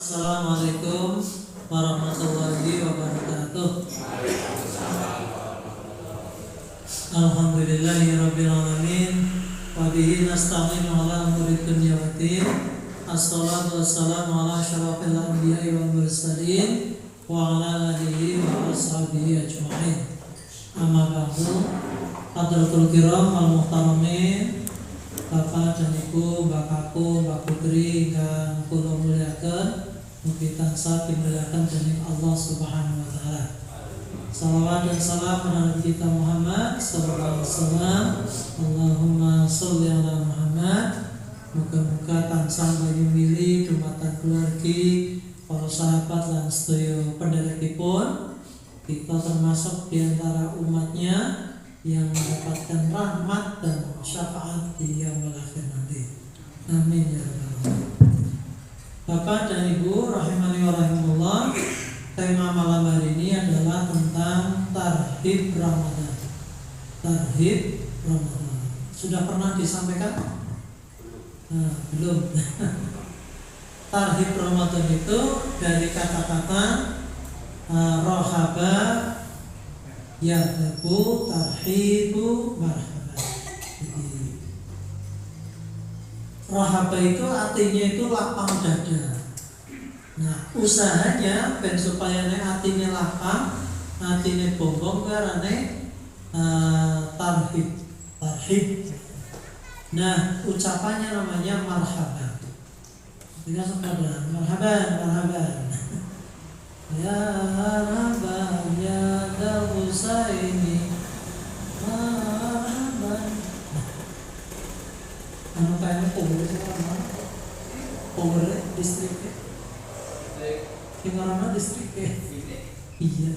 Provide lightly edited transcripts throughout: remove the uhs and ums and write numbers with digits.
Assalamualaikum warahmatullahi wabarakatuh. Alhamdulillahirabbil alamin wa bihi nasta'inu ala umuri dunya waddin. Assalatu wassalamu ala asyrafil anbiya'i wal mursalin wa ala alihi wa ashabihi ajma'in. Amma ba'du. Hadratul kiram wal muhtaramin, Bapak dan Ibu, Mbak Kakung, Mbak Putri ingkang kula muliaken, mugi tansah dimuliakan dening Allah Subhanahu wa taala. Salawat dan salam pada Nabi kita Muhammad sallallahu alaihi wasallam. Allahumma sholli ala Muhammad. Muga-muga tansah bayu milih dumateng keluargi, para sahabat lan sedaya pendherekipun. Kita termasuk di antara umatnya yang mendapatkan rahmat dan syafaat di yaumul akhir nanti. Amin ya rabbal alamin. Bapak dan Ibu rahimani wa rahimullah, tema malam hari ini adalah tentang tarhib Ramadan. Tarhib Ramadan. Sudah pernah disampaikan? Belum. Tarhib Ramadan itu dari kata-kata rohaba yarhabu tarhibu marhaban. Jadi rohaba itu artinya itu lapang dada. Nah, usahanya ben supaya artinya lapang, artinya bombong karane tarhib. Nah, ucapannya namanya marhaban. Kita sekadar marhaban. Ya marhaban ya Husaini marhaban. Ano kaya power sama? Power distrik. Tinggal mana distrik? Iya.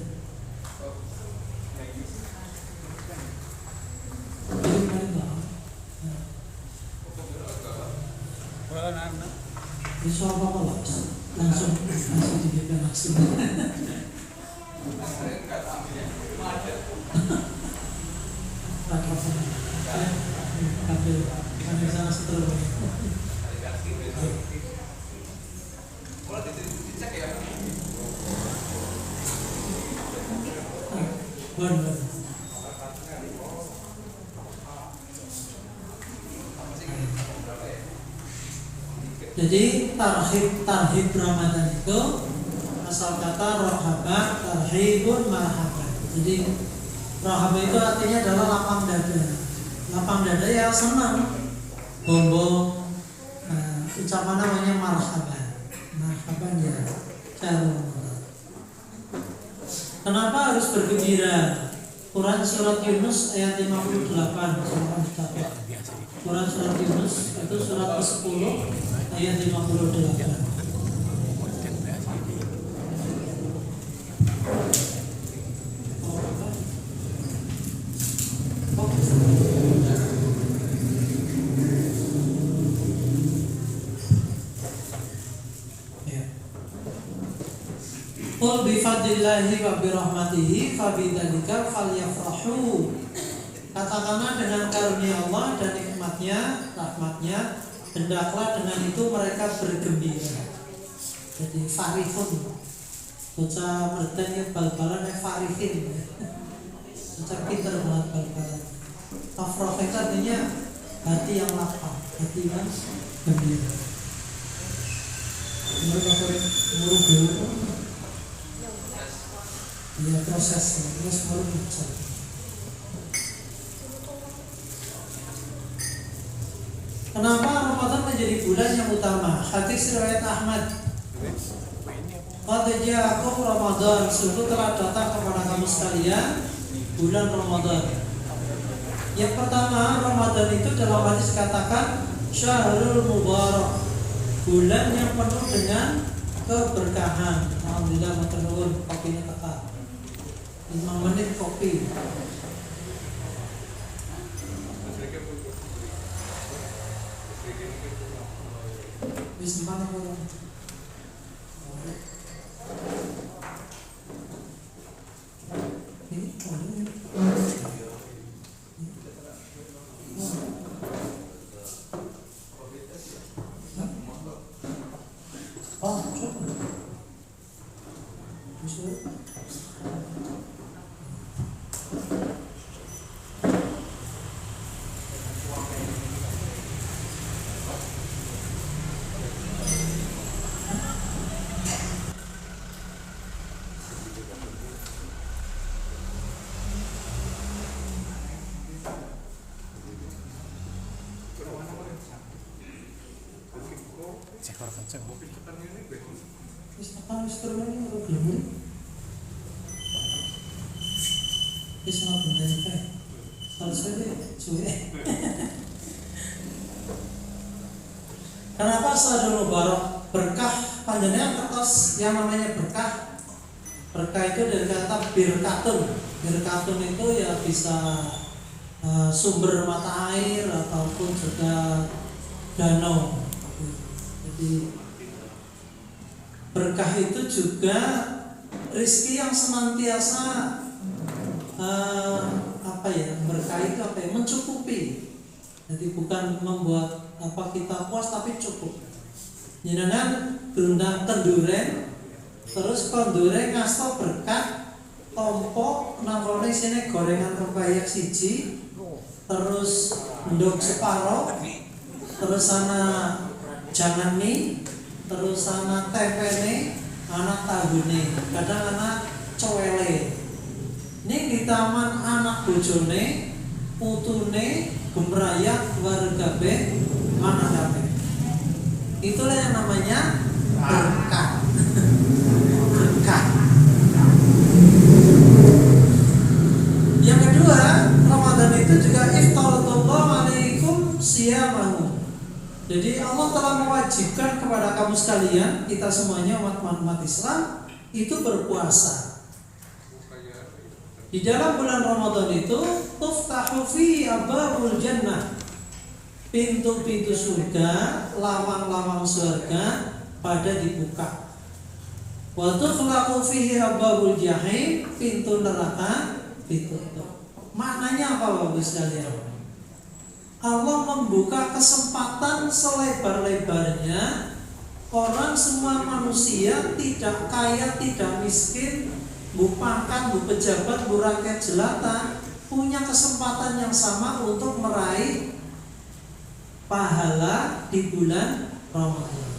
Jadi mana bang? Bisa apa lah? Langsung diberikan maksimal. Ambil sana setelah. Benar. Jadi tarhib Ramadan itu asal kata rohaba tarhibun marhaban. Jadi rohaba itu artinya adalah lapang dada. Lapang dada ya senang. Bombong. Ucapan namanya marhaban. Marhaban ya. Kenapa harus bergembira? Quran surat Yunus ayat 58. Quran surat Yunus itu surat ke-10 ayat 58. Qul bi fadlillahi wa bi rahmatihi fa bidzalika falyafrahu. Katakanlah dengan karunia Allah dan nikmatnya, rahmatnya, hendaklah dengan itu mereka bergembira. Jadi farihun. Bocah bertanya bal-balan farihin. Bocah pintar banget bal-balan. Afrah itu artinya hati yang lapang, hati yang gembira. Mereka buru-buru. Ya proses terus merujuk. Kenapa Ramadan menjadi bulan yang utama? Hadis riwayat Ahmad. Qad ja'akum Ramadan, sungguh telah datang kepada kamu sekalian bulan Ramadan. Yang pertama, Ramadan itu dalam hadis katakan syahrul mubarak, bulan yang penuh dengan keberkahan. Alhamdulillah matur nuwun, kopinya tepat. 5 menit kopi. Wis mana kok? Ini Oh, coba. Kenapa Sadul Mubarak berkah panjenengan kertas yang namanya berkah? Berkah itu dari kata birkatun. Birkatun itu ya bisa sumber mata air ataupun juga danau. Jadi berkah itu juga rezeki yang senantiasa berkah itu mencukupi. Jadi bukan membuat kita puas tapi cukup. Jenengan diundang kenduren, terus kenduren ngasto berkah tompo nangkone sini gorengan rempeyek siji, terus ndok separo, terus sana jangan mie, terus sana tempene, anak tahune, kadang anak cowele. Ini di taman anak bojone, putune, gumrayat, warga be, anak kabe. Itulah yang namanya berkah. Berkah. Yang kedua, Ramadan itu juga iftaradallahu alaikum siyamahu. Jadi Allah telah mewajibkan kepada kamu sekalian, kita semuanya umat Islam itu berpuasa. Di dalam bulan Ramadan itu tuftahu fi abwabul jannah. Pintu-pintu surga, lawang-lawang surga pada dibuka. Wa tughlaqu fihi abwabul jahim, pintu neraka ditutup. Maknanya apa Bapak sekalian? Allah membuka kesempatan selebar-lebarnya. Orang semua manusia, tidak kaya, tidak miskin, bu pangkat, bu pejabat, bu rakyat jelata, punya kesempatan yang sama untuk meraih pahala di bulan Ramadan.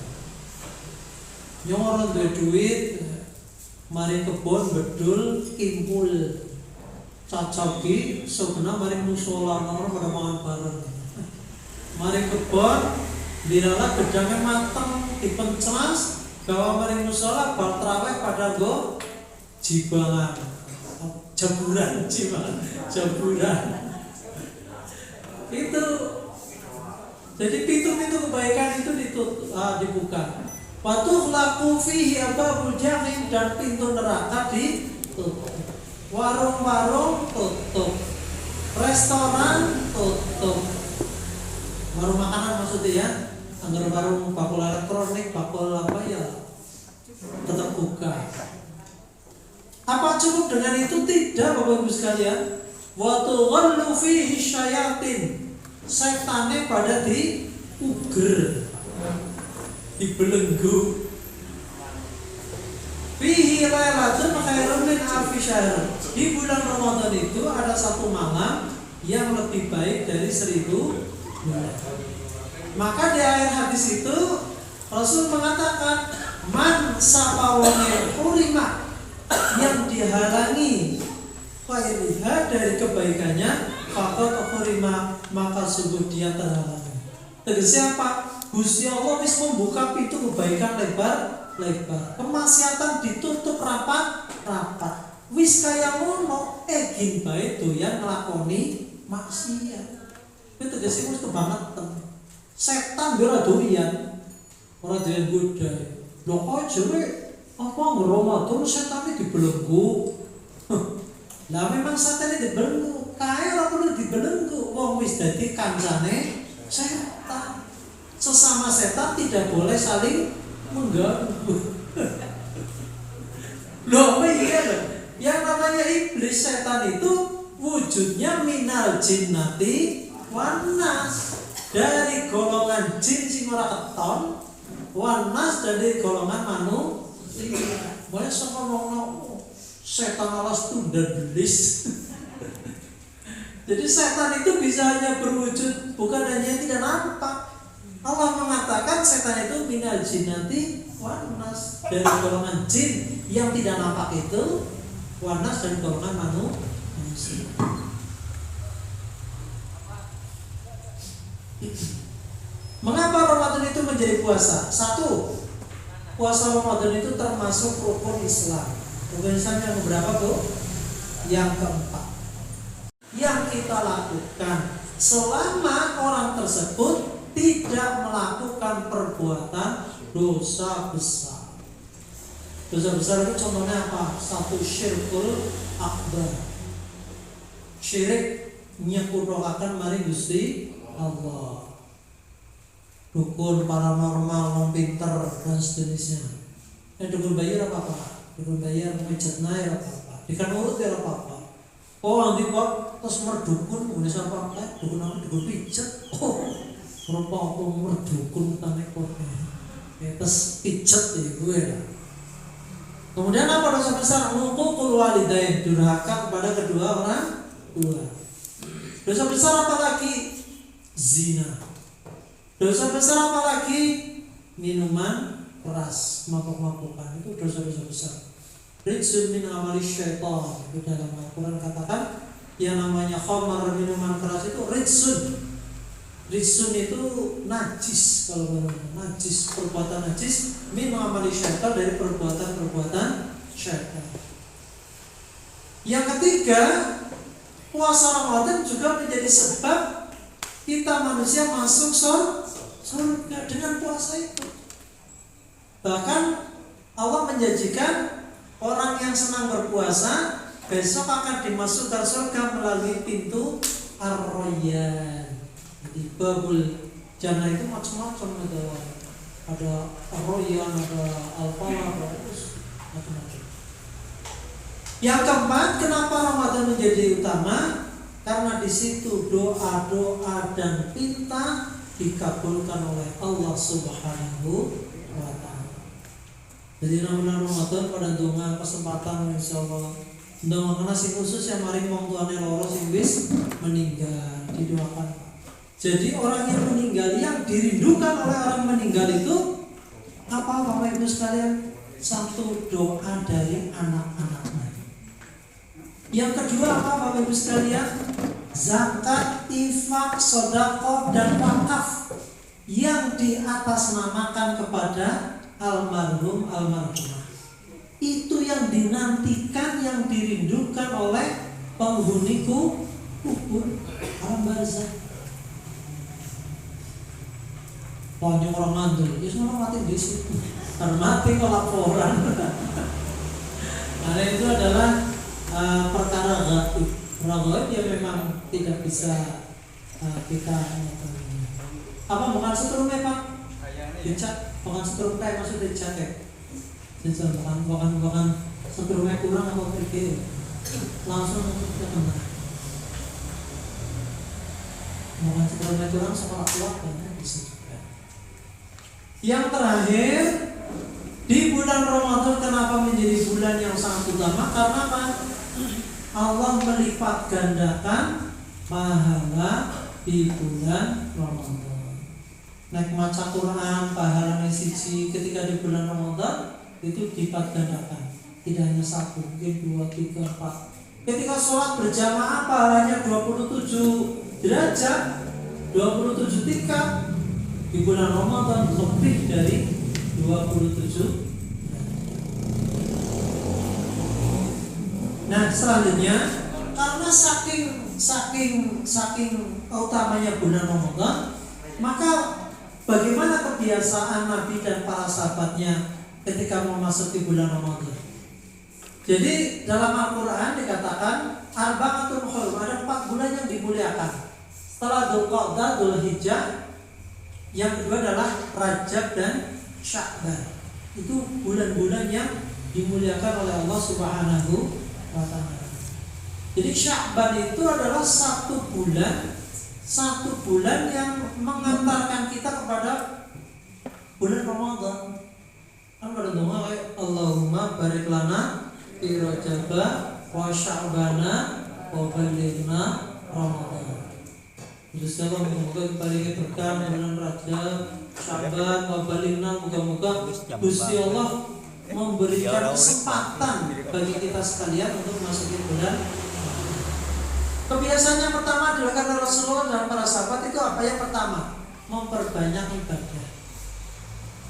Yang orang berduit, mari kebon bedul kimpul cacoki sebenarnya mari musola orang pada mangan bareng. Mari kebon dilala gedangnya mateng dipencras, gawa mari musola bal traweh pada go jibangan jaburan itu. Jadi pintu-pintu kebaikan itu dibuka. Patuh laku fihi abwabul jahim, dan pintu neraka ditutup. Warung-warung tutup, restoran tutup, warung makanan maksudnya ya. Anggar warung bakul elektronik, bakul apa ya tetap buka. Apa cukup dengan itu? Tidak, Bapak Ibu sekalian. Wa tughallu fihi syayatin, setane pada diuger, dibelenggu. Fihi lailatun khairun min alfi syahr. Di bulan Ramadan itu ada satu malam yang lebih baik dari 1000 bulan. Maka di akhir hadis itu Rasul mengatakan, man sapawone hurima, yang dihalangi khairiha dari kebaikannya, faqad hurima, maka sungguh dia terhalangi. Tegasnya apa? Gusti Allah wis membuka pintu kebaikan lebar-lebar. Kemaksiatan ditutup rapat-rapat. Wis kaya ngono, gin bae doyan nglakoni maksiat. Itu tegasnya wis kebangetan. Setan ora doyan. Ora doyan godha. Lho kok jere apa Ramadan setan iki dibelenggu. Lah memang setan iki dibelenggu, kae ora perlu dibelenggu. Wong wis dadi kancane setan. Sesama setan tidak boleh saling mengganggu. Loh, iya loh. Yang namanya iblis setan itu wujudnya minal jinnati wan nas, dari golongan jin sing ora keton, wan nas dari golongan manusia. Boleh sapa ngono setan alas tunda belis. Jadi setan itu bisa hanya berwujud, bukan hanya tidak nampak. Allah mengatakan setan itu minal jinnati wan nas, dari golongan jin yang tidak nampak itu, wan nas dari golongan manusia. Mengapa Ramadan itu menjadi puasa? Satu, puasa Ramadan itu termasuk rukun Islam. Rukun Islam yang berapa tuh? Yang keempat. Yang kita lakukan selama orang tersebut tidak melakukan perbuatan dosa besar. Dosa besar itu contohnya apa? Satu, syirkul akbar, syirik nyekudokaken mari Gusti Allah, dukun, paranormal, wong pinter dan sejenisnya. Dukun bayar apa-apa, dukun bayar mejet naik apa-apa, dikan urut ya apa-apa. Oh nanti pak terus merdukun, udah siapa? Dukun aku dukun pijet. Oh rupa aku merdukun tanek kornya. Terus pijet ya gue lah. Kemudian apa dosa besar? Ngukul walidain, durhaka kepada kedua orang tua. Dosa besar apa lagi? Zina. Dosa besar apa lagi? Minuman keras, mabuk-mabukan, itu dosa-dosa besar. Rijsun min amali syaitan, itu dalam Al-Quran katakan yang namanya khamar, minuman keras itu rijsun. Rijsun itu najis, kalau najis, perbuatan najis, min amali syaitan, dari perbuatan-perbuatan syaitan. Yang ketiga, puasa Ramadan juga menjadi sebab kita manusia masuk surga dengan puasa itu. Bahkan Allah menjanjikan orang yang senang berpuasa besok akan dimasukkan surga melalui pintu Ar-Rayyan. Jadi babul jannah itu macam-macam, ada Ar-Rayyan, ada Al-Falah, ada macam-macam. Yang keempat, kenapa Ramadan menjadi utama? Karena di situ doa-doa dan pinta dikabulkan oleh Allah Subhanahu wa Ta'ala. Jadi namanya Ramadan pada donga kesempatan insyaallah. Donga kena sing khusus yang mari wong tuane loro sing wis meninggal didoakan. Jadi orang yang meninggal, yang dirindukan oleh orang meninggal itu apa Bapak Ibu sekalian? Satu, doa dari anak-anaknya. Yang kedua apa Bapak Ibu sekalian? Zakat, infak, sedekah dan wakaf yang diatasnamakan kepada almarhum almarhumah. Itu yang dinantikan, yang dirindukan oleh penghuni kubur alam barzakh. Banyak orang mandul, ya semua mati di situ. Karena mati kok laporan. Karena itu adalah perkara gaib. Gaib yang memang tidak bisa kita mengetahui. Apa bukan seterusnya Pak? Dicat, bukan seterusnya maksudnya dicat ya? Dicat, bukan seterusnya kurang atau terkira. Langsung kita kena. Bukan seterusnya kurang sekolah kuat dan bisa juga. Yang terakhir, di bulan Ramadan kenapa menjadi bulan yang sangat utama? Karena apa? Allah melipat gandakan pahala di bulan Ramadan. Nek maca Quran pahalanya siji ketika di bulan Ramadan itu dilipat gandakan. Tidak hanya satu, mungkin 2, 3, 4. Ketika sholat berjamaah pahalanya 27 derajat, 27 tingkat. Di bulan Ramadan lebih dari 27. Nah selanjutnya, karena saking utamanya bulan Ramadan, maka bagaimana kebiasaan Nabi dan para sahabatnya ketika memasuki bulan Ramadan? Jadi dalam Al-Quran dikatakan arba'atun hurum, ada 4 bulan yang dimuliakan. Setelah Dzulqa'dah, Dzulhijjah, yang kedua adalah Rajab dan Sya'ban. Itu bulan-bulan yang dimuliakan oleh Allah Subhanahu wa Ta'ala. Jadi Sya'ban itu adalah satu bulan yang mengantarkan kita kepada bulan Ramadan. Kan pada doa Allahumma barik lana fi Rajab wa Sya'bana wa balighna Ramadan. Terus kalau muga-muga paling berkah bulan Rajab, Sya'ban, wa balighna, muga-muga Gusti Allah memberikan kesempatan bagi kita sekalian untuk memasuki bulan. Kebiasaan yang pertama dilakukan oleh Rasulullah dan para sahabat itu apa? Yang pertama, memperbanyak ibadah.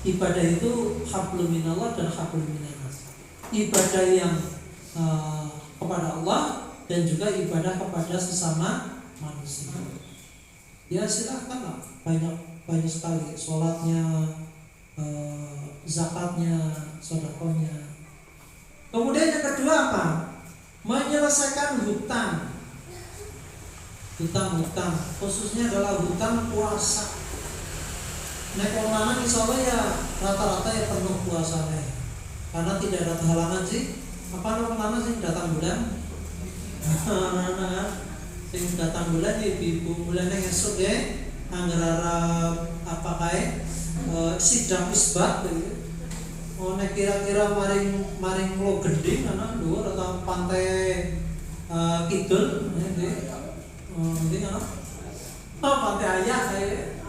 Ibadah itu hablum minallah dan hablum minannas. Ibadah yang kepada Allah dan juga ibadah kepada sesama manusia. Ya silahkan, banyak sekali sholatnya, zakatnya, sedekahnya. Kemudian yang kedua apa? Menyelesaikan hutang, khususnya adalah hutang puasa. Nek orang insya Allah ya rata-rata ya penuh puasanya, karena tidak ada halangan sih. Apa orang sih datang bulan? Sing datang bulan ya ibu bulannya esok ya, anggar apa kayak sidang isbat gitu. Oh nek kira-kira maring lo gending karena dua atau pantai kidul ini kan pantai ayah kayak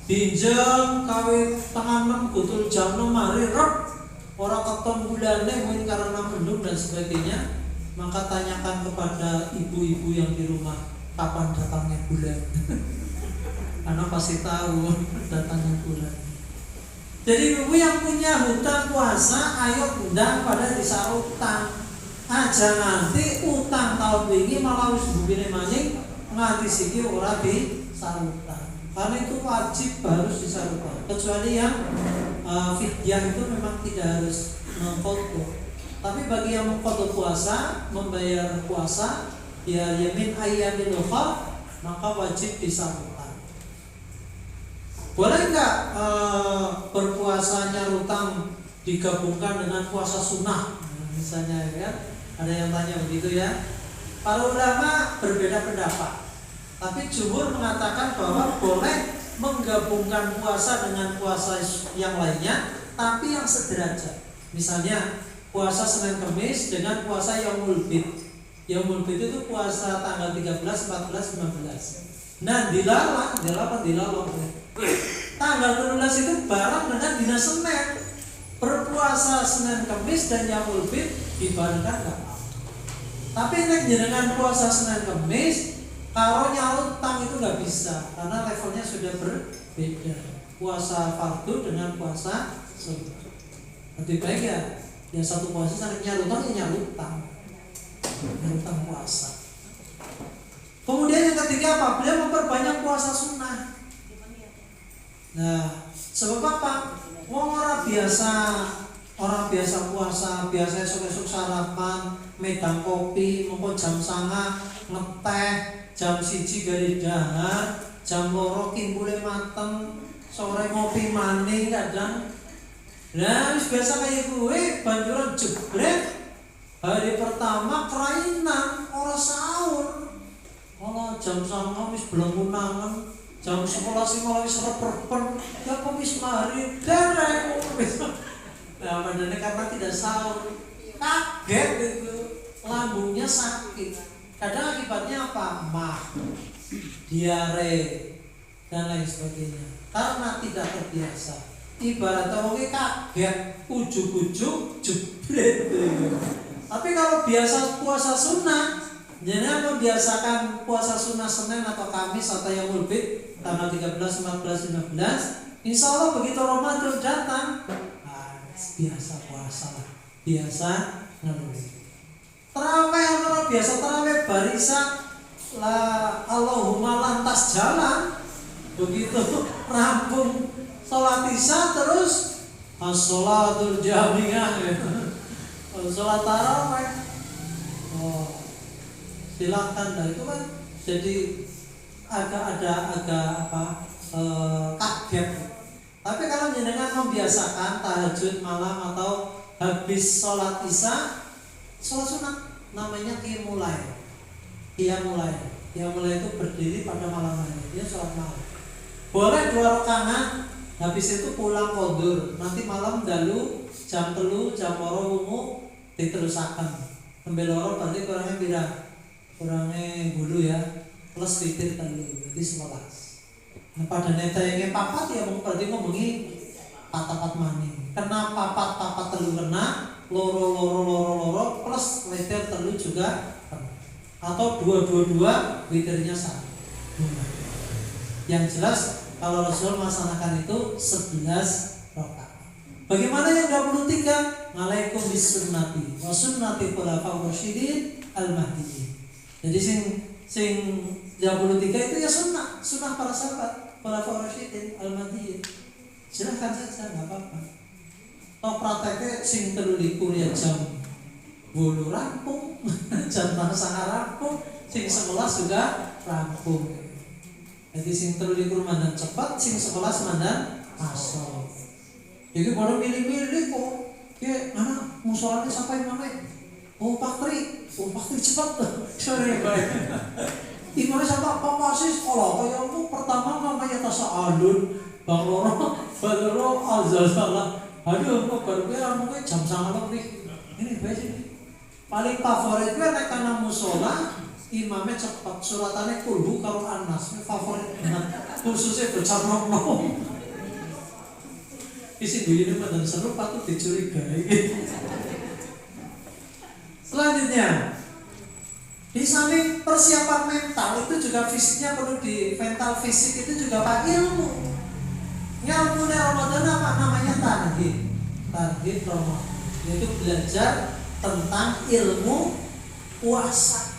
dinjeng kawin tengah 6 gutul jam 6 hari rep orang keton bulannya mungkin karena mendung dan sebagainya. Maka tanyakan kepada ibu-ibu yang di rumah kapan datangnya bulan. Karena pasti tahu datangnya bulan. Jadi ibu yang punya hutang puasa, ayo undang pada disa utang. Aja nanti utang tahun ini malah wis bukine maning nganti siki ora disarutang. Karena itu wajib harus disarutang. Kecuali yang fidyah itu memang tidak harus mengqadha. Tapi bagi yang mengqadha puasa, membayar puasa, ya yamin ayyamin ukhra, maka wajib disarutang. Boleh enggak berpuasanya rutang digabungkan dengan puasa sunnah? Misalnya ya, ada yang tanya begitu ya. Para ulama berbeda pendapat. Tapi jumhur mengatakan bahwa boleh menggabungkan puasa dengan puasa yang lainnya, tapi yang sederajat. Misalnya puasa Senin Kamis dengan puasa Yaumul Bid. Yaumul Bid itu puasa tanggal 13, 14, 15. Nah dilarang. Tanggal 13 itu bareng dengan dina Senin. Berpuasa Senin Kamis dan Yaumul Bid dibarengkan enggak apa. Tapi nek jenengan puasa Senin Kamis kalau nyarutang itu nggak bisa karena levelnya sudah berbeda. Puasa fardu dengan puasa sunnah. Lebih baik ya satu puasa saling nyarutang nyarutang puasa. Kemudian yang ketiga apa? Beliau memperbanyak puasa sunnah. Nah, sebab apa? Orang biasa puasa, biasa esok-esok sarapan, medang kopi, mengko jam 9 ngeteh, jam 1 gari dahar, jam 2 kimbule mateng, sore ngopi maning kadang. Nah, wis biasa kayak gue, banjuran jebret. Hari pertama kerainan, ora sahur. Kalau jam 9 wis belengunangan, jam 11 malah wis reperpen, ya kok wis mari derek. Nah, padahal karena tidak sahur, kaget itu, lambungnya sakit. Kadang akibatnya apa? Mah, diare dan lain sebagainya. Karena tidak terbiasa. Ibarat orang kaget, ujuk-ujuk jebret. Tapi kalau biasa puasa sunnah, jangan membiasakan puasa sunnah Senin atau Kamis atau Yaumul Bid tanggal 13, 14, 15. Insya Allah begitu Ramadan datang, biasa puasa lah, biasa ngeluh. Terawih orang biasa terawih barisan lah, Allahumma lantas jalan. Begitu rampung sholat isya terus as-sholatul jami'ah, sholat tarawih. Silakan dah itu kan jadi agak kaget. Tapi kalau jenengan membiasakan tahajud malam atau habis sholat isya, sholat sunat namanya qiyamulail. Qiyamulail itu berdiri pada malam hari, dia sholat malam. Boleh 2 rakaat, habis itu pulang qodhur. Nanti malam dalu jam 3 jam 2 wumu diterusaken. Nembe loro berarti kurangnya pira? Kurangnya bulu ya. Plus witir telu berarti 11. Nah pada netenge papat ya berarti ngomongi papat maning. Kena papat telu kena loro plus witir telu juga kena. Atau 2 witirnya 1. Yang jelas kalau Rasul melaksanakan itu 11 rakaat. Bagaimana yang 23? Alaikum bisunnati wa sunnati khulafaur rasyidin al-mahdiyyin. Jadi sing 23 itu ya sunnah para sahabat khulafaur rasyidin al-mahdiyyin. Silahkan saja, enggak apa-apa. Toh prakteknya sing 23 ya jam 8 rampung, jam 9 rampung, sing 11 juga rampung. Jadi sing 23 mandan cepat, sing 11 mandan asal. Jadi baru milih-milih kok. Kayak mana musolanya sampai mana? Oh Pak Tri cepat tuh. Sorry baik. Imamnya sama Pak Pasis kalau kayak aku pertama namanya tasa'alun, Bang Loro, azal salah. Aduh, kok baru kira mungkin jam 9 lebih. Ini baik sih. Paling favorit gue nek kana musola imamnya cepat suratannya kulhu kalau anas favorit banget khususnya berjam nom. Isi begini mandan seru patut dicurigai. Selanjutnya di samping persiapan mental itu juga fisiknya perlu di mental fisik itu juga pak ilmu. Ilmu Ramadan apa namanya tarhib Ramadan, yaitu belajar tentang ilmu puasa.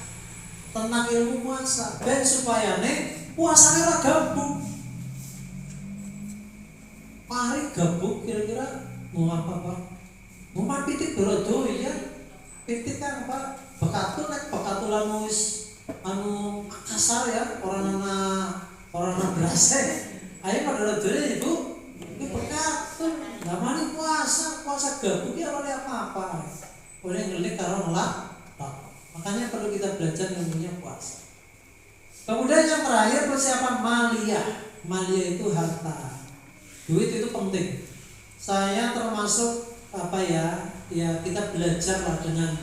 Tentang ilmu puasa dan supaya puasanya ora gabung. Mari gabung kira-kira mau apa Pak? Mau pitik berodo ya. Pitik kan apa? Bekatulan wis anu kasar ya, orang berasa. Ayo pada rodone Ibu. Ini bekatun. Lah mari puasa gabung ya oleh apa-apa. Oleh ngelik karo ngelak. Makanya perlu kita belajar ilmunya puasa. Kemudian yang terakhir persiapan maliyah. Maliyah itu harta. Duit itu penting. Saya termasuk ya kita belajarlah dengan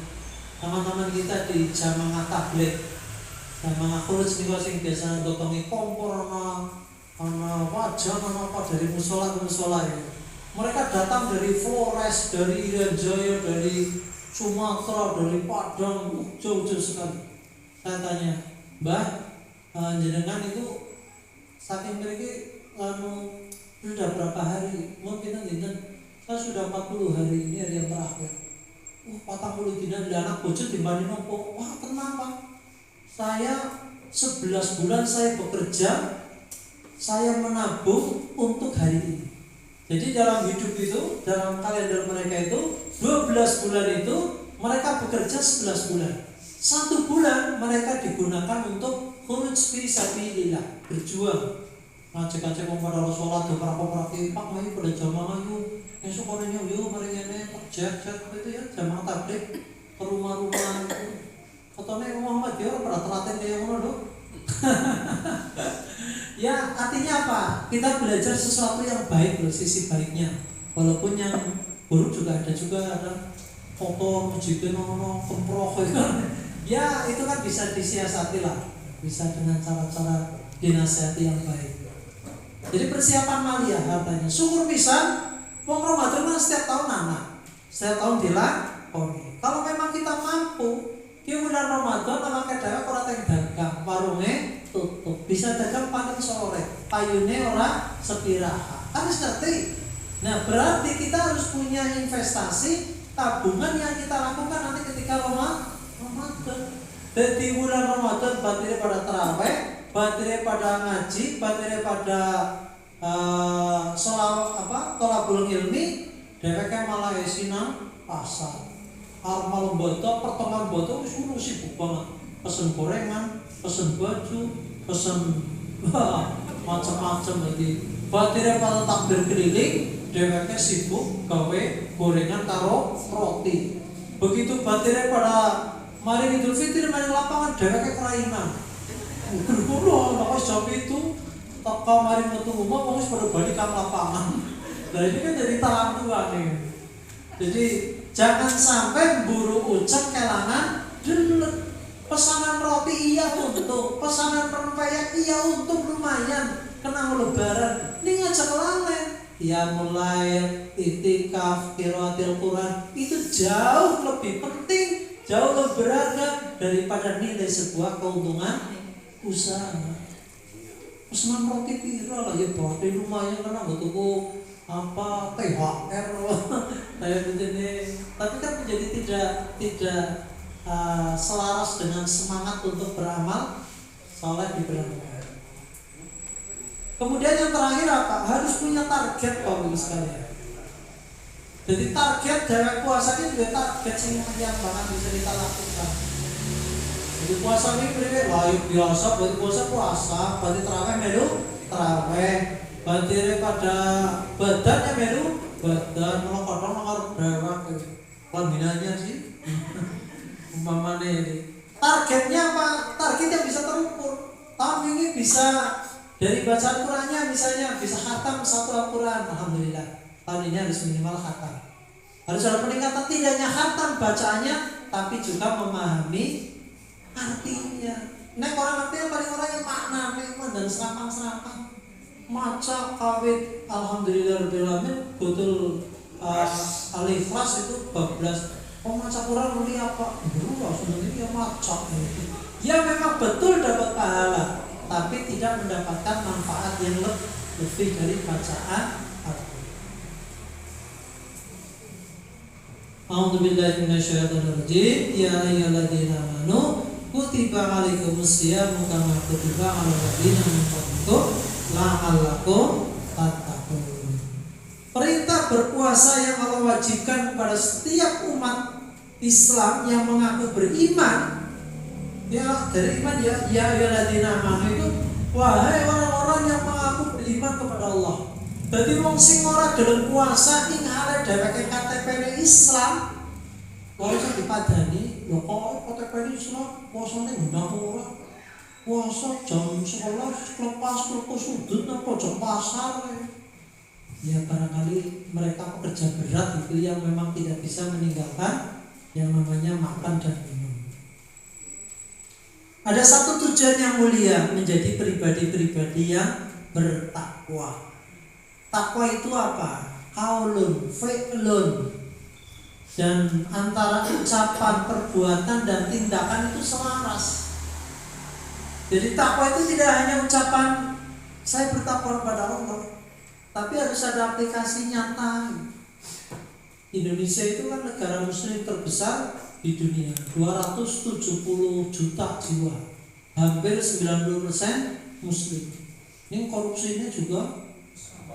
teman-teman kita di jamaah tabligh. Jamaah khuruj niku sing biasa dotongi kompor ana wajah apa dari musola ke musola ya. Mereka datang dari Flores, dari Irian Jaya, dari Sumatera, dari Padang, jauh-jauh sekali. Saya tanya, Mbah, jenengan itu saking mereka sudah berapa hari? Mungkin saya sudah 40 hari ini hari yang terakhir. 40 dina di anak bojo timbani nopo. Wah tenang Pak. Saya 11 bulan saya bekerja, saya menabung untuk hari ini. Jadi dalam hidup itu, dalam kalender mereka itu 12 bulan itu mereka bekerja 11 bulan. 1 bulan mereka digunakan untuk khuruj fi sabilillah, berjuang. Ngajak-ngajak wong pada sholat do para pak mayu pada jamaah ayu. Esuk orangnya yo mari ngene kerja itu ya jamaah tabligh ke rumah-rumah itu. Katone Muhammad yo pada telaten kaya ngono lho. Ya artinya apa? Kita belajar sesuatu yang baik loh, sisi baiknya. Walaupun yang buruk juga ada kotor, jigen ono, kemproh ya itu kan bisa disiasati lah. Bisa dengan cara-cara dinasihati yang baik. Jadi persiapan maliyah hartanya. Syukur pisan wong Ramadan kan setiap tahun setiap tahun dilakoni. Kalau memang kita mampu di bulan Ramadan memakai daerah ora teng dagang, warunge tutup. Bisa dagang paling sore, payune ora sepiraha. Kan wis ngerti. Nah, berarti kita harus punya investasi tabungan yang kita lakukan nanti ketika Ramadan. Jadi bulan Ramadan batire pada tarawih, batire pada ngaji, batire pada tolabul ilmi, dheweke malah sinang pasar. Armal boto, pertemuan boto suruh sibuk banget. Pesen gorengan, pesen baju, pesen macam-macam lagi. Batire pada takbir keliling, dheweke sibuk gawe gorengan karo roti. Begitu batire pada mari Idul Fitri main lapangan dheweke kelainan. Kulo nek jam itu toko mari metu umum wis pada balik ke lapangan. Nah ini kan jadi talantuan nih. Jadi jangan sampai buru ucap kelangan delet. Pesanan roti iya untuk, pesanan rempeyek iya untuk, lumayan kena lebaran. Ini ngajak lalen. Ya mulai itikaf, qiraatil Quran itu jauh lebih penting, jauh lebih berharga daripada nilai sebuah keuntungan usaha. Pesanan roti piro lah ya roti lumayan karena butuhku apa THR kayak begini. Tapi kan menjadi tidak selaras dengan semangat untuk beramal soleh di bulan Ramadan. Kemudian yang terakhir apa? Harus punya target Bapak sekalian. Jadi target dari puasa ini juga target yang banget bisa kita lakukan. Jadi puasa ini berbeda. Wah biasa, berarti puasa, berarti terawih melu, terawih. Berarti pada badannya melu, badan. Kalau kadang harus berewak, laminanya sih. Umpamanya ini targetnya apa? Target yang bisa terukur. Tahun ini bisa dari bacaan Qurannya misalnya bisa khatam 1 Al-Quran. Alhamdulillah tahun ini harus minimal khatam. Harus ada peningkatan, tidak hanya khatam bacaannya, tapi juga memahami artinya. Nah orang artinya paling orang yang makna dan serapang-serapang maca kawit. Alhamdulillah rabbil alamin betul. Al-Ikhlas itu 12. Oh maca Quran ini apa? Sebenarnya dia maca. Ya memang betul dapat pahala, tapi tidak mendapatkan manfaat yang lebih dari bacaan Al-Quran. A'udzubillahi minasyaitonirrajim. Ya ayyuhalladzina amanu kutiba 'alaikumusyiyamu kama kutiba 'alal ladzina min qablikum la'allakum tattaqun. Perintah berpuasa yang Allah wajibkan kepada setiap umat Islam yang mengaku beriman. Ya dari iman ya ayyuhalladzina amanu itu wahai orang-orang yang mengaku beriman kepada Allah. Jadi wong sing ora gelem puasa ing arep dheweke KTP-ne Islam, ora iso dipadani, lho kok KTP Islam puasane ngundang ora? Puasa jam 11 lepas toko sudut apa jam pasar. Ya barangkali mereka pekerja berat itu yang memang tidak bisa meninggalkan yang namanya makan dan minum. Ada satu tujuan yang mulia, menjadi pribadi-pribadi yang bertakwa. Takwa itu apa? Qaulun, fi'lun. Dan antara ucapan, perbuatan dan tindakan itu selaras. Jadi takwa itu tidak hanya ucapan saya bertakwa kepada Allah, tapi harus ada aplikasi nyata. Indonesia itu kan negara muslim terbesar di dunia, 270 juta jiwa, hampir 90% muslim. Ini korupsinya juga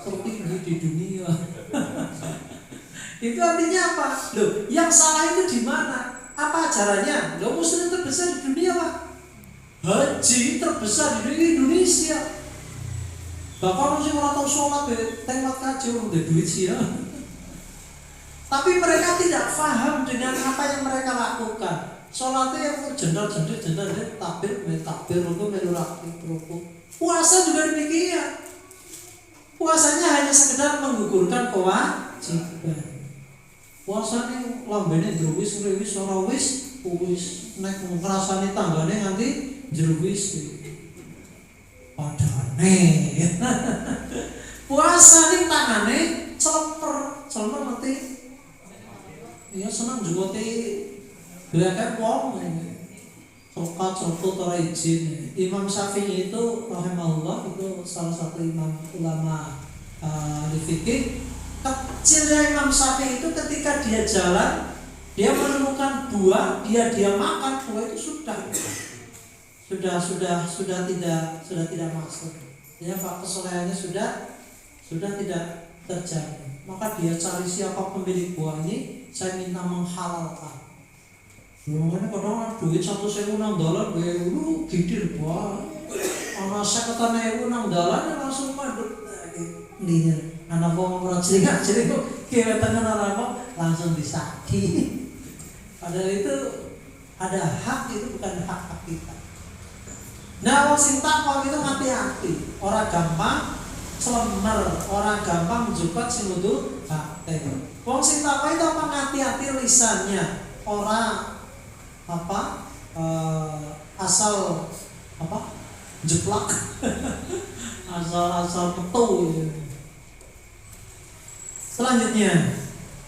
tertinggi di dunia. Itu artinya apa? Loh, yang salah itu di mana? Apa ajarannya? Loh, muslim terbesar di dunia Pak. Haji terbesar di Indonesia. Bahkan sih orang tahu sholat tengok kaji orang udah duit sih ya. Tapi mereka tidak paham dengan apa yang mereka lakukan. Sholatnya yang jendal takbir untuk meluraki rukuk. Puasa juga demikian. Puasanya hanya sekedar menggugurkan kewajiban. Puasanya lambene druwis ora wis nek ngrasani tanggane nganti druwis. Padane puasa ning tangane celeper nanti ya senang juga gerakan wong sholat surut ora izin. Imam Syafi'i itu rahimahullah itu salah satu imam ulama di fikih. Kecilnya Imam Syafi'i itu ketika dia jalan, dia menemukan buah, dia makan buah itu sudah tidak masuk. Ya kesolehannya sudah tidak terjadi. Maka dia cari siapa pemilik buah ini, saya minta menghalalkan. Makanya kadang duit $100.000 lu gidil buah. Ana 50.000 nang dalan langsung mandut. Ini anak wong ora cilik-cilik kok kewetan ora langsung disaki. Padahal itu ada hak, itu bukan hak kita. Nah, wong sing takwa itu hati-hati, ora gampang slemer, ora gampang menjubat sing kudu hati. Wong sing takwa itu apa? Hati-hati lisannya, orang asal jeplak asal petu gitu. Selanjutnya,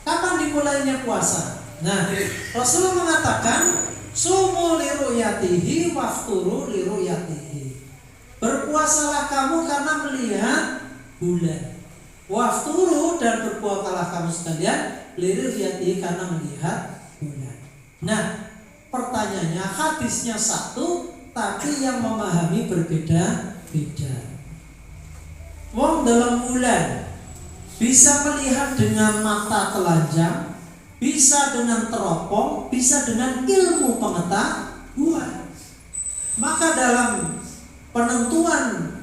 kapan dimulainya puasa? Nah, Rasulullah mengatakan sumu liru'yatihi wafturu liru'yatihi. Berpuasalah kamu karena melihat bulan. Wafturu, dan berpuasalah kamu sekalian liru'yatihi karena melihat bulan. Nah, pertanyaannya, hadisnya satu tapi yang memahami berbeda-beda. Wong dalam bulan bisa melihat dengan mata telanjang, bisa dengan teropong, bisa dengan ilmu pengetahuan. Maka dalam penentuan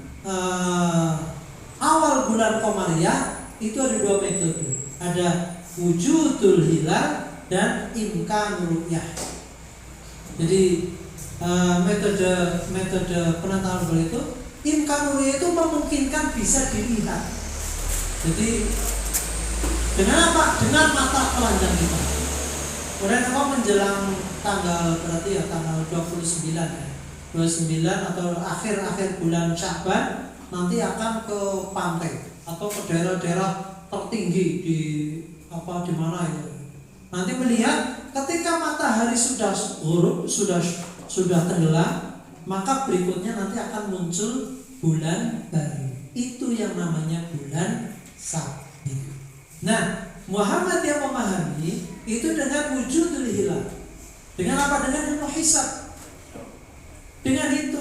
awal bulan Qamariyah itu ada dua metode. Ada wujudul hilal dan imkanul ru'yah. Jadi metode penentuan bulan itu imkanul ru'yah itu memungkinkan bisa dilihat. Jadi dengan apa? Dengan mata telanjang kita. Kemudian kalau menjelang tanggal berarti ya tanggal 29 ya. 29 atau akhir bulan Sya'ban nanti akan ke pantai atau ke daerah-daerah tertinggi di mana itu. Nanti melihat ketika matahari sudah ghurub, sudah tenggelam, maka berikutnya nanti akan muncul bulan baru. Itu yang namanya bulan Sabit. Nah, Muhammad yang memahami itu dengan wujudul hilal. Dengan apa? Dengan ilmu hisab. Dengan itu.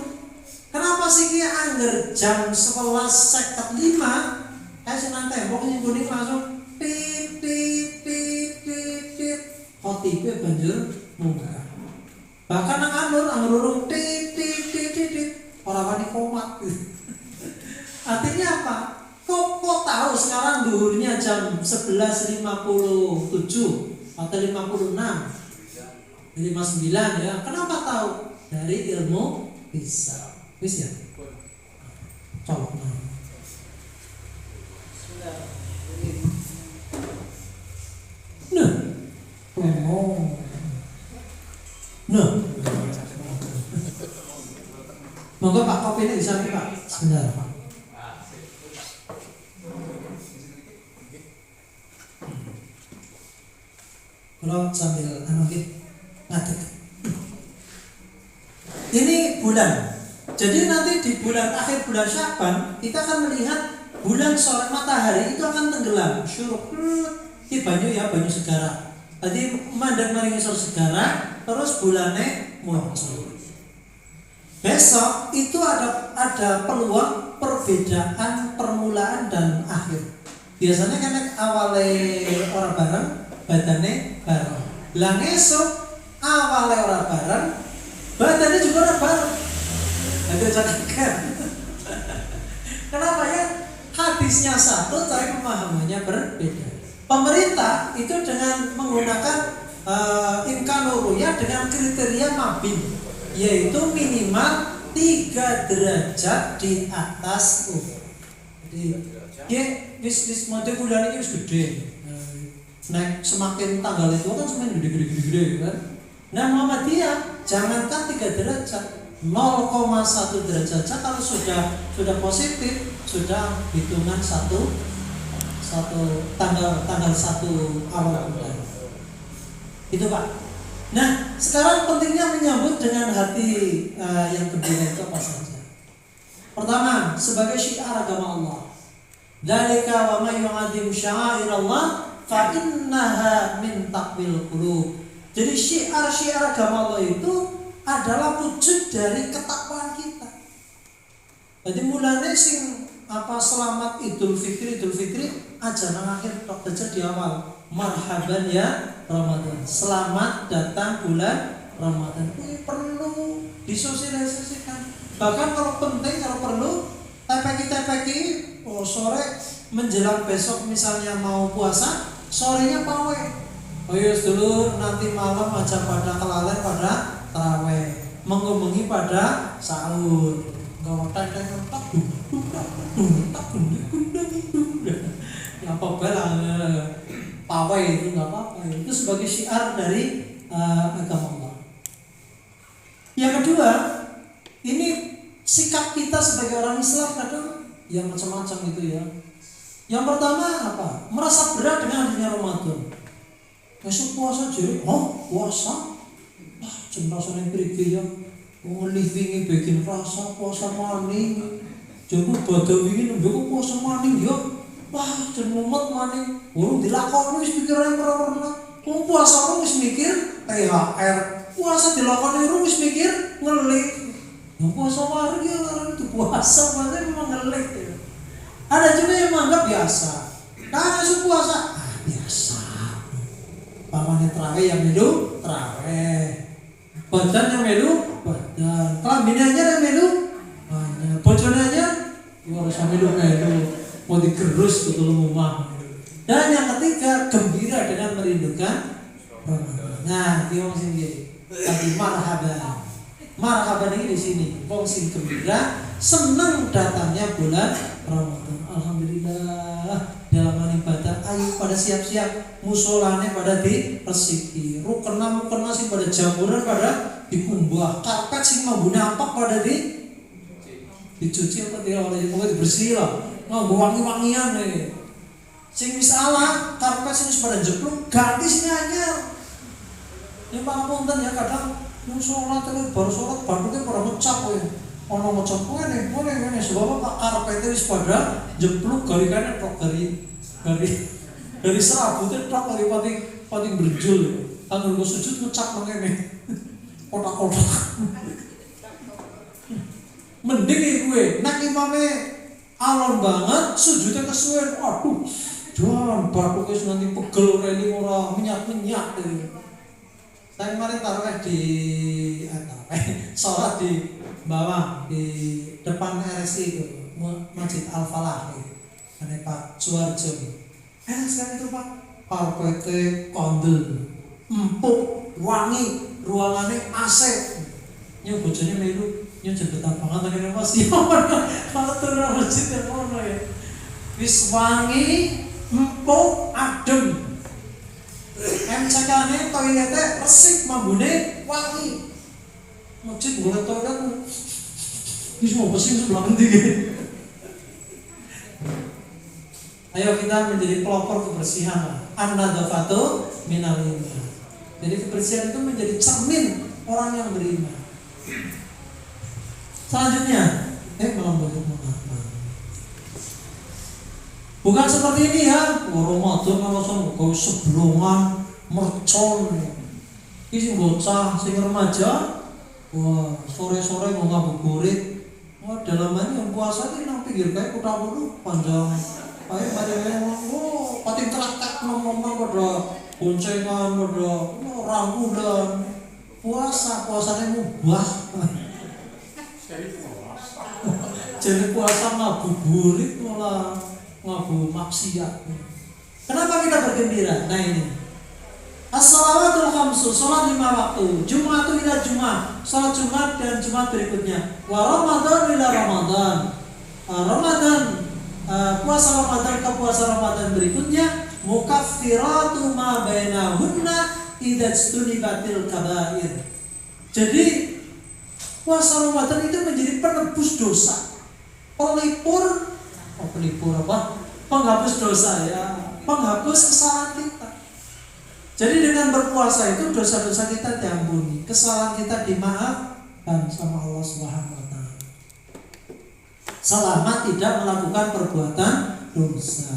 Kenapa sih dia angger jam 11.05 kayak senang tembok nyinggung langsung pip pip pip pip pip khotibe banjur munggah. Bahkan anggur tit tit tit tit orang wani komat. Artinya apa? Kok tahu sekarang duhurnya jam 11.57 atau 56 59 ya? Kenapa tahu? Dari ilmu hisab. Wis ya? Colok. Nah. Monggo Pak, kopi ini bisa Pak. Sebentar Pak. Kalau sambil ngadeg. Ini bulan. Jadi nanti di akhir bulan Sya'ban kita akan melihat bulan sore matahari itu akan tenggelam. Syuruk. Ini banyu segara. Tadi mandang maring isor segara, terus bulannya muncul. Besok itu ada peluang perbedaan permulaan dan akhir. Biasanya kan awalnya orang bareng, badannya bareng. Lah esok awalnya orang bareng, badannya juga orang bareng. Ada catakan. Kenapa ya? Hadisnya satu, tapi pemahamannya berbeda. Pemerintah itu dengan menggunakan imkanul ru'yah dengan kriteria mabin, yaitu minimal 3 derajat di atas ufuk. Jadi, wis mode bulan ini wis gede. Naik semakin tanggal itu kan semakin gede kan. Nah, Muhammadiyah jangankan 3 derajat, 0,1 derajat saja kalau sudah positif, sudah hitungan satu tanggal 1 awal bulan. Itu Pak. Nah, sekarang pentingnya menyambut dengan hati yang gembira itu apa saja. Pertama, sebagai syiar agama Allah. Dzalika wa may yu'adzim sya'airallah fa innaha min taqwil qulub. Jadi syiar agama Allah itu adalah wujud dari ketakwaan kita. Jadi mulanya selamat Idul Fitri aja nang akhir tok aja di awal. Marhaban ya Ramadan. Selamat datang bulan Ramadan. Ini perlu disosialisasikan. Bahkan kalau penting, kalau perlu TPK sore menjelang besok misalnya mau puasa, sorenya pawe. Oh iya dulu nanti malam aja pada kelalaian pada tarawih, mengumengi pada sahur. Enggak tak apa bela pawai itu nggak apa-apa. Itu sebagai syiar dari agama Allah. Yang kedua, ini sikap kita sebagai orang Islam kadang ya macam-macam gitu ya. Yang pertama apa? Merasa berat dengan adanya Ramadan. Besok puasa jadi, puasa? Jam rasanya pergi ya. Living bikin rasa puasa maning. Jadi badawi ini nembek puasa maning ya. Wah, jenumet maning. Urung dilakoni wis pikiran ora-ora. Wong puasa wis mikir THR. Puasa dilakoni wis mikir ngelik. Yang puasa mari ya orang itu puasa padahal memang ngelik ya. Ada juga yang menganggap biasa. Karena puasa biasa. Pamannya terawih yang melu terawih. Badan yang melu badan. Kelaminnya aja yang melu banyak. Bojone aja harus melu. Mau digerus betul rumah. Dan yang ketiga, gembira dengan merindukan Ramadan. Nah, di wong sing tadi marhaban. Marhaban ini di sini. Wong sing gembira, senang datangnya bulan Ramadan. Alhamdulillah, dalam ibadah ayo pada siap-siap, musolane pada diresiki, rukena sing pada jamuran pada dikumbah, karpet sing mambune ampak pada dicuci apa dia oleh dibersih lah. Nganggo wangi-wangian nih. Sing wis ala, karpet sing wis pada jeblok, ganti sing anyar. Yen pangapunten ya kadang yang sholat itu baru sholat batuknya pada ngecap ya. Ono ngecap ngene sebab Pak karpet wis pada jeblok galikane tok dari serabutnya tok dari pating berjul. Kanggo sujud ngecap ngene. Kotak-kotak. Mending gue nak imame alon banget sujudnya kesuwen. Aduh, jangan batuk wis nanti pegel rene ora minyak-minyak gitu. Saya kemarin taruh di sholat di bawah di depan RSI itu Masjid Al Falah ini Pak Suwarjo. Enak sekali itu Pak. Karpetnya kondel, empuk, wangi, ruangannya AC. Ini bojone melu, ini jebetan banget akhirnya masih kalau turun masjid yang mana ya. Wis wangi, empuk, adem. MCK-nya toiletnya resik, mambune wangi. Masjid boleh toilet. Ini semua pesing sebelah nanti. Ayo kita menjadi pelopor kebersihan. An-nadhafatu minal iman. Jadi kebersihan itu menjadi cermin orang yang beriman. Selanjutnya, bukan seperti ini ya. Ramadan kalau kau sebelungan mercon. Ini bocah sing remaja. Wah, sore-sore mau ngabuburit. Wah, dalamannya yang puasa ini nang pinggir kayak kota dulu panjang. Ayo mari pating kerakak ngomong pada boncengan pada rangkulan. Puasanya mubah. Jadi puasa ngabuburit malah ngabu maksiat. Kenapa kita bergembira? Nah ini. As-salawatul khamsu, salat 5 waktu. Jum'atu ila Jum'ah, salat Jumat dan Jumat berikutnya. Wa Ramadan ila Ramadan. Puasa Ramadan ke puasa Ramadan berikutnya. Mukaffiratu ma bainahunna idza istunibatil kabair. Jadi puasa Ramadan itu menjadi penebus dosa. Penghapus dosa ya. Penghapus kesalahan kita. Jadi dengan berpuasa itu dosa-dosa kita diampuni, kesalahan kita dimaafkan sama Allah Subhanahu wa taala. Selama tidak melakukan perbuatan dosa.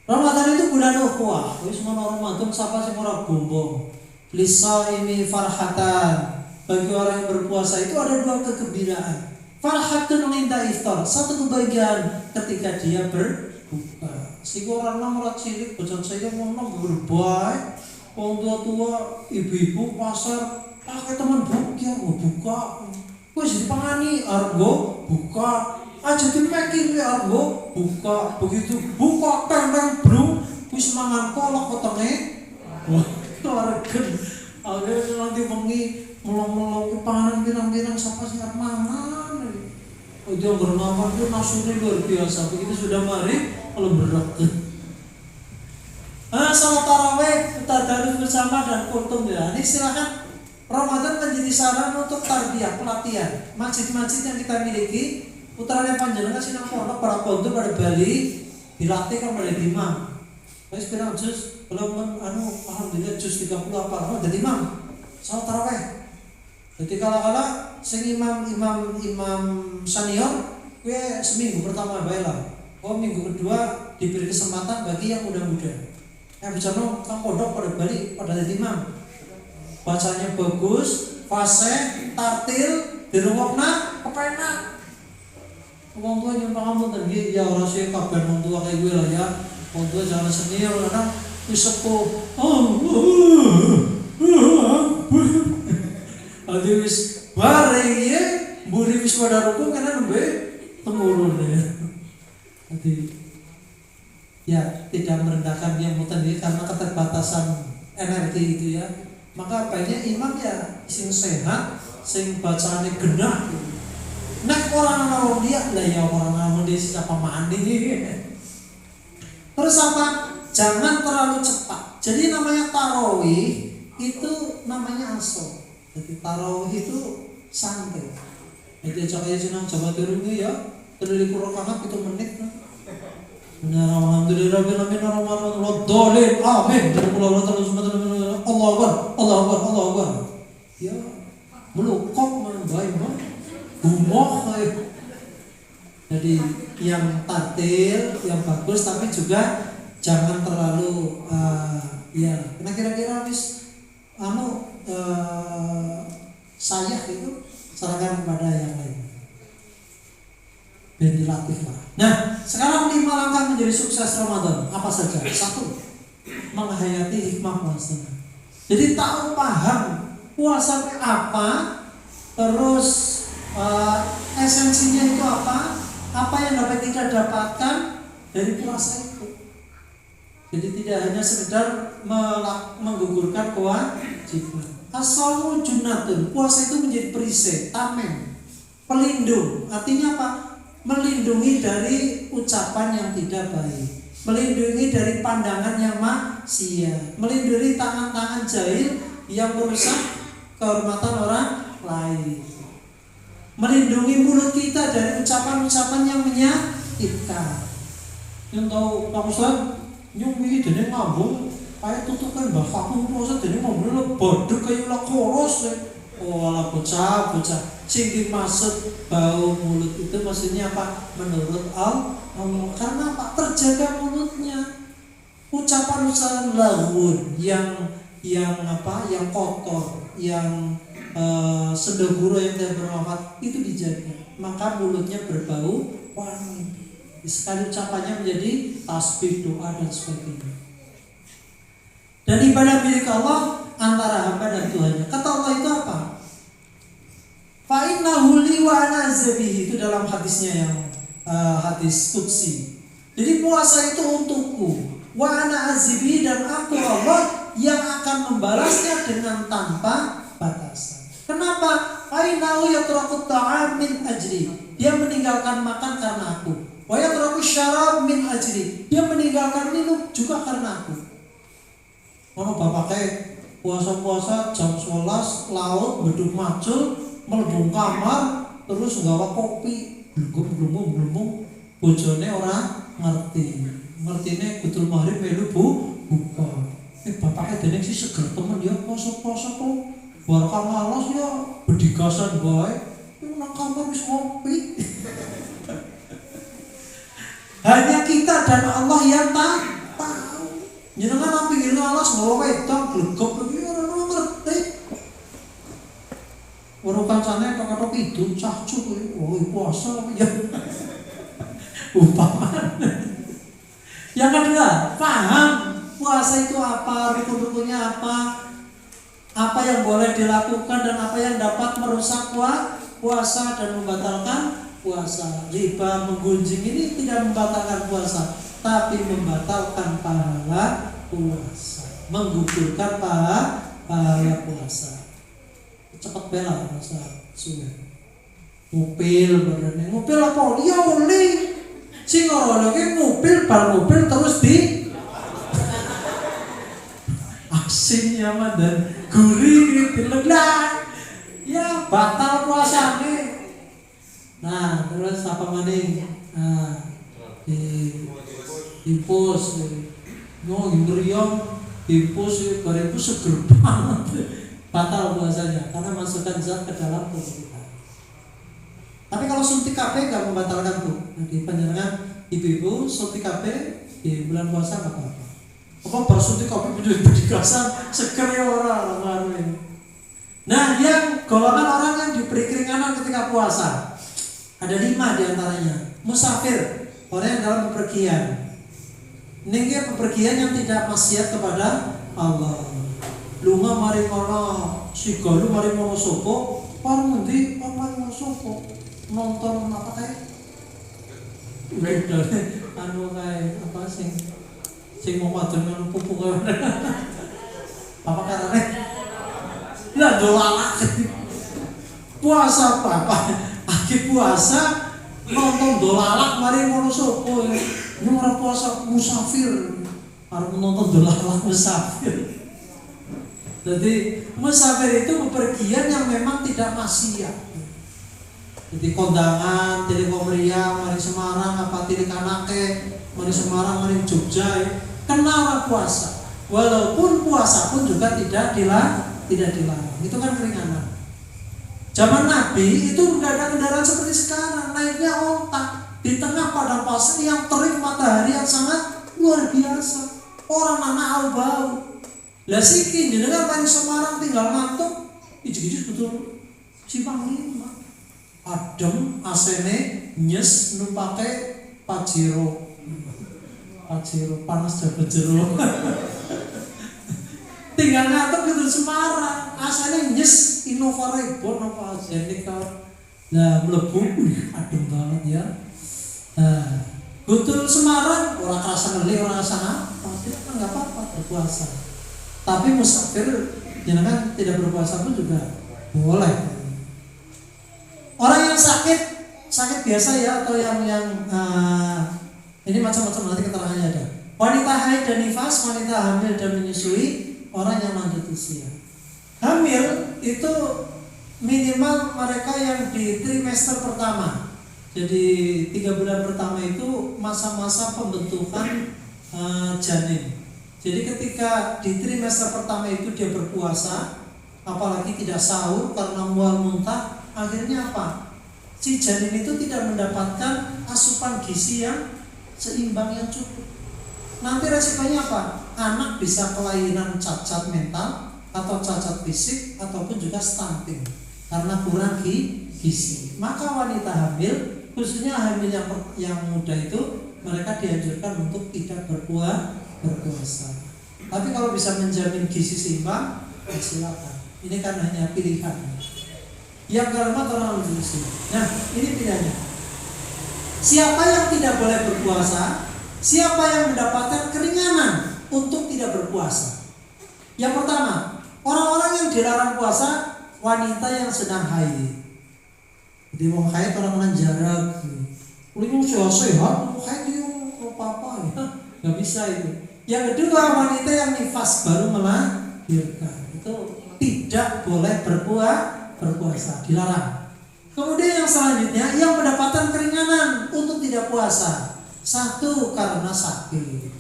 Ramadan itu bulan ukhuwah. Wis menawa Ramadan sapa sing ora gombong. Lisaimi farhatan. Bagi orang yang berpuasa itu ada 2 kegembiraan. Farhatun inda iftar, satu kebahagiaan ketika dia berbuka. Si orang nomor cilik bocah saya ngomong berbaik, orang tua ibu-ibu pasar pakai teman bukya mau buka, wes dipangani argo buka, aja dipeking argo buka, begitu buka tentang bro, wes mangan kolak ketenge, wah keluarga, akhirnya nanti mengi melong-melong panganan pirang-pirang siapa sih mangan. Dia bernama itu nasunya luar biasa. Begitu sudah mari kalau berat. Salat tarawih kita Salama dan Kultum ya. Ini silakan Ramadan menjadi sarana untuk tarbiyah, pelatihan. Masjid-masjid yang kita miliki, putranya panjenengan sinang pondok para kondur pada Bali dilatih kan oleh imam. Wis pirang juz, belum alhamdulillah juz 30 apa jadi imam. Salat tarawih. Jadi kala-kala sing imam senior kowe seminggu pertama bae lah. Minggu kedua diberi kesempatan bagi yang muda-muda. Yang bicara kang pondok pada Bali pada jadi imam. Bacanya bagus, fasih, tartil, dirungokna, kepenak. Wong tua nyumpang ampun tadi ya ora sih kabeh wong tua kayak gue lah ya. Wong tua jangan senior kadang wis sepuh. Ade wis bareng ya, mburi wis pada rukun kana nembe temurun ya. Jadi ya tidak merendahkan dia mutan dia karena keterbatasan energi itu ya. Maka baiknya imam ya sing sehat, sing bacaane genah. Nek orang dia lah ya orang dia siapa mandi. Terus apa? Jangan terlalu cepat. Jadi namanya tarawih itu namanya aso. Jadi tarawih itu santai. Jadi coba turun ya. Terus kurang 7 menit. Alhamdulillah amin Allah Akbar. Ya, melukok baik mah. Gumoh. Jadi yang tartil, yang bagus tapi juga jangan terlalu ya, kira-kira wis sayah itu serahkan kepada yang lain. Ventilatif lah. Nah, sekarang 5 langkah menjadi sukses Ramadan. Apa saja? 1. Menghayati hikmah puasa. Jadi tahu paham puasa itu apa, terus esensinya itu apa yang dapat kita dapatkan dari puasa itu. Jadi tidak hanya sekedar menggugurkan kewajiban. As-shaumu junnatun. Puasa itu menjadi perisai, tameng, pelindung. Artinya apa? Melindungi dari ucapan yang tidak baik, melindungi dari pandangan yang maksiat, melindungi tangan-tangan jahil yang merusak kehormatan orang lain, melindungi mulut kita dari ucapan-ucapan yang menyakitkan. Yang tahu Pak Ustaz, nyumi dene ngambung, kayak tutupan bapakku Ustaz dene ngambung bodho kayak ula koros. Oh ala bocah. Sing dimaksud bau mulut itu maksudnya apa? Menurut Allah karena apa? Terjaga mulutnya. Ucapan-ucapan lagun yang kotor, yang sendagura yang tidak bermanfaat itu dijaga. Maka mulutnya berbau wangi. Sekali ucapannya menjadi tasbih, doa dan sebagainya. Dan ibadah milik Allah antara hamba dan Tuhannya. Kata Allah itu apa? Fa innahu li wa ana zabihi, itu dalam hadisnya yang hadis qudsi. Jadi puasa itu untukku, wa ana azibi, dan aku Allah yang akan membalasnya dengan tanpa batasan. Kenapa? Fa innahu yatraku ta'am min ajri, dia meninggalkan makan karena aku. Wa yatraku syarab min ajri, dia meninggalkan minum juga karena aku. Ono bapake puasa-puasa jam 11 laut beduk macul mlebu kamar terus nggawa kopi glunggung bojone ora ngertine kudu maghrib melu buka. Bapake dene sih seger temen ya poso-poso kok bar kamalos ya bedigasan bae nang kamar wis ngopi. Hanya kita dan Allah yang tahu. Jenengan pinggir alas nggawa wedang glegep iki ora ngerti. Orang kancane tok-tok itu cahcu puasa ya. Umpaman. Yang kedua, paham puasa itu apa, rukun-rukunnya apa yang boleh dilakukan dan apa yang dapat merusak puasa dan membatalkan puasa. Riba, menggunjing ini tidak membatalkan puasa, tapi membatalkan pahala puasa, menggugurkan pahala puasa. Cepat bela masa sudah mobil badannya mobil apa ya oli sing ora lagi mobil terus di asinnya mah dan gurih diledak. Ya batal puasane. Nah, terus apa maning? Nah, dipus. Ngriang dipus bareng itu seger banget. Batal puasanya karena masukkan zat ke dalam tubuh kita. Tapi kalau suntik KB nggak membatalkan tuh. Nanti panjenengan ibu-ibu suntik KB di bulan puasa nggak apa-apa. Apa baru suntik KB menjadi dikasan seger ya orang. Nah, yang golongan orang yang diberi keringanan ketika puasa ada 5 diantaranya. Musafir, orang yang dalam bepergian. Ini bepergian yang tidak maksiat kepada Allah. Lunga mari kono sigalu mari mono sopo, par ngendi par mari mono sopo. Nonton apa kae? Anu kae apa sing mau wadon anu pupuk kae. Apa karane? Lah dolalak. Puasa apa? Aki puasa nonton dolalak mari mono sopo. Ini orang puasa musafir. Harus nonton dolalak musafir. Jadi musafir itu bepergian yang memang tidak maksiat. Jadi kondangan, tili komeriang, mari Semarang, apa tili Kanake, mari Semarang, mari Jogja, kena puasa. Walaupun puasa pun juga tidak dilarang. Itu kan keringanan. Zaman Nabi itu nggak ada kendaraan seperti sekarang, naiknya onta di tengah padang pasir yang terik matahari yang sangat luar biasa. Orang anak bau. Lah siki jenengan main Semarang tinggal ngantuk, ijik-ijik betul Simpang 5. Adem, asene nyes numpake Pajero panas jabat jero. Tinggal ngantuk betul Semarang, asene nyes Innova Reborn apa Zenica. Lah mlebu adem banget ya. Nah, betul Semarang orang kerasa ngeli, orang kerasa apa, enggak apa-apa berpuasa. Tapi musafir jenengan tidak berpuasa pun juga boleh. Orang yang sakit biasa ya atau yang ini macam-macam nanti keterangannya ada. Wanita haid dan nifas, wanita hamil dan menyusui, orang yang lanjut usia. Hamil itu minimal mereka yang di trimester pertama. Jadi 3 bulan pertama itu masa-masa pembentukan janin. Jadi ketika di trimester pertama itu dia berpuasa, apalagi tidak sahur karena mual muntah, akhirnya apa? Si janin itu tidak mendapatkan asupan gizi yang seimbang yang cukup. Nanti resikonya apa? Anak bisa kelainan cacat mental atau cacat fisik ataupun juga stunting karena kurang gizi. Maka wanita hamil, khususnya hamil yang muda itu, mereka dianjurkan untuk tidak berpuasa. Tapi kalau bisa menjamin gizi seimbang, ya silakan. Ini kan hanya pilihan. Yang keempat orang lanjut. Nah, ini pilihannya. Siapa yang tidak boleh berpuasa? Siapa yang mendapatkan keringanan untuk tidak berpuasa? Yang pertama, orang-orang yang dilarang puasa, wanita yang sedang haid. Jadi mau haid orang jarak. Kuliah sehat, mau haid dia apa-apa ya? Gak bisa itu. Yang kedua, wanita yang nifas baru melahirkan, itu tidak boleh berpuasa, dilarang. Kemudian yang selanjutnya, yang mendapatkan keringanan untuk tidak puasa. 1, karena sakit.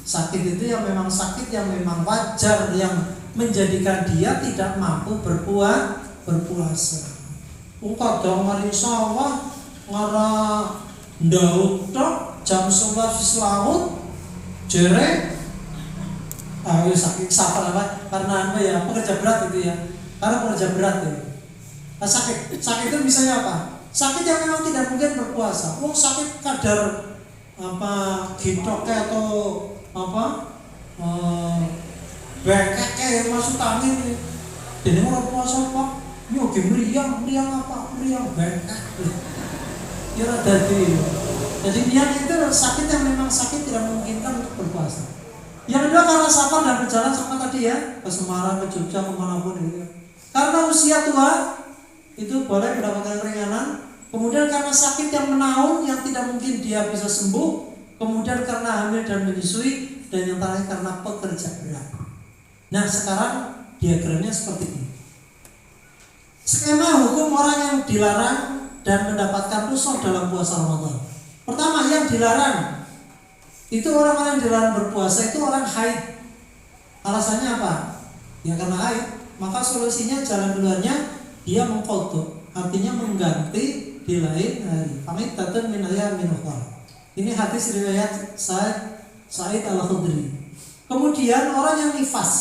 Sakit itu yang memang sakit, yang memang wajar, yang menjadikan dia tidak mampu berpuasa. Kadang mari sawah ngarah ndaut tok jam 11 wis laut jere sakit sapa apa karena apa ya pekerja berat itu ya. Karena pekerja berat ya. Nah, sakit itu misalnya apa? Sakit yang memang tidak mungkin berpuasa. Sakit kadar apa gitoknya atau apa bengkek kayak masuk angin. Jadi orang puasa apa? Nyogi meriang apa? Meriang bengkek. Ya jadi dia itu sakit yang memang sakit tidak memungkinkan untuk berpuasa. Yang kedua karena safar dan berjalan sama tadi ya, ke Semarang, ke Jogja, kemanapun gitu. Karena usia tua itu boleh mendapatkan keringanan. Kemudian karena sakit yang menaun yang tidak mungkin dia bisa sembuh. Kemudian karena hamil dan menyusui, dan yang terakhir karena pekerja berat. Nah sekarang diagramnya seperti ini. Skema hukum orang yang dilarang dan mendapatkan rukhsah dalam puasa Ramadan. Pertama, yang dilarang itu orang-orang yang dilarang berpuasa itu orang haid. Alasannya apa? Ya karena haid. Maka solusinya jalan keluarnya dia mengqadha, artinya mengganti di lain hari. Fa'idatun min ayyamin ukhra. Ini hadis riwayat Sa'id Al-Khudri. Kemudian orang yang nifas,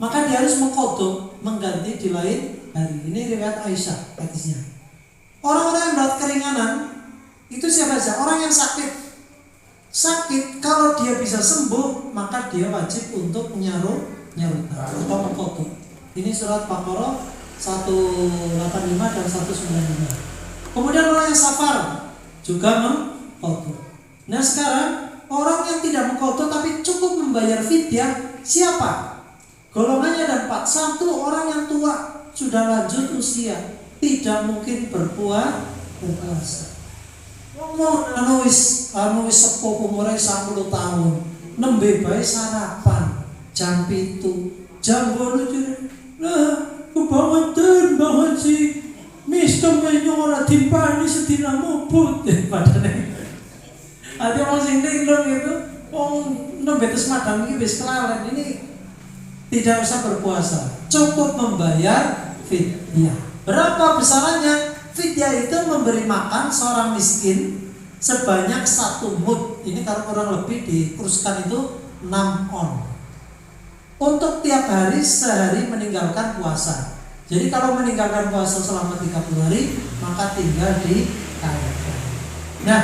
maka dia harus mengqadha, mengganti di lain hari. Ini riwayat Aisyah hadisnya. Orang-orang yang berat keringanan itu siapa saja? Orang yang sakit. Sakit kalau dia bisa sembuh maka dia wajib untuk nyarutan atau mengqadha. Ini surat Baqarah 185 dan 195. Kemudian orang yang safar juga mengqadha. Nah sekarang orang yang tidak mengqadha tapi cukup membayar fidyah siapa? Golongannya ada 4. Satu, orang yang tua sudah lanjut usia, tidak mungkin berpuasa. Anu wis sepuh umure 10 tahun, nembe bae sarapan jam 7, jam 8. Nah, kebangetan banget sih. Miskem ora dipani sedina mubut padane. Ade wong sing linglung itu wong nembe tes madang iki wis kelalen, ini tidak usah berpuasa, cukup membayar fidyah. Berapa besarannya? Fidyah itu memberi makan seorang miskin sebanyak 1 mud. Ini kalau kurang lebih dikuruskan itu 6 on. Untuk tiap hari sehari meninggalkan puasa. Jadi kalau meninggalkan puasa selama 30 hari maka tinggal dikaikan. Nah,